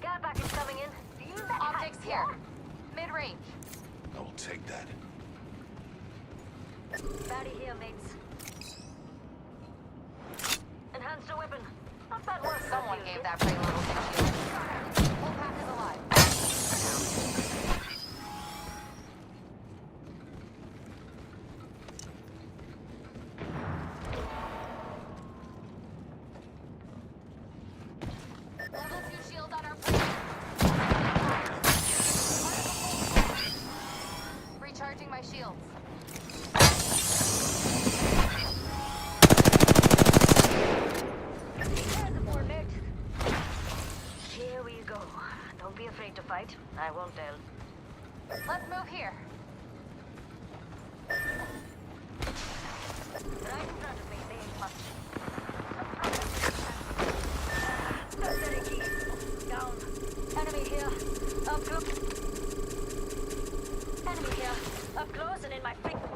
Gas package coming in. Optics here. Mid-range. I will take that. Baddie here, mates. Enhance the weapon. Not bad work. Someone gave that prey little thing shield. Whole pack is alive. Level 2 shield on our prey. Recharging my shields. There's the poor mate. Here we go. Don't be afraid to fight. I won't tell. Let's move here. Right in front of me, they ain't much. Steady, down. Enemy here. Up close. Enemy here. Up close and in my face.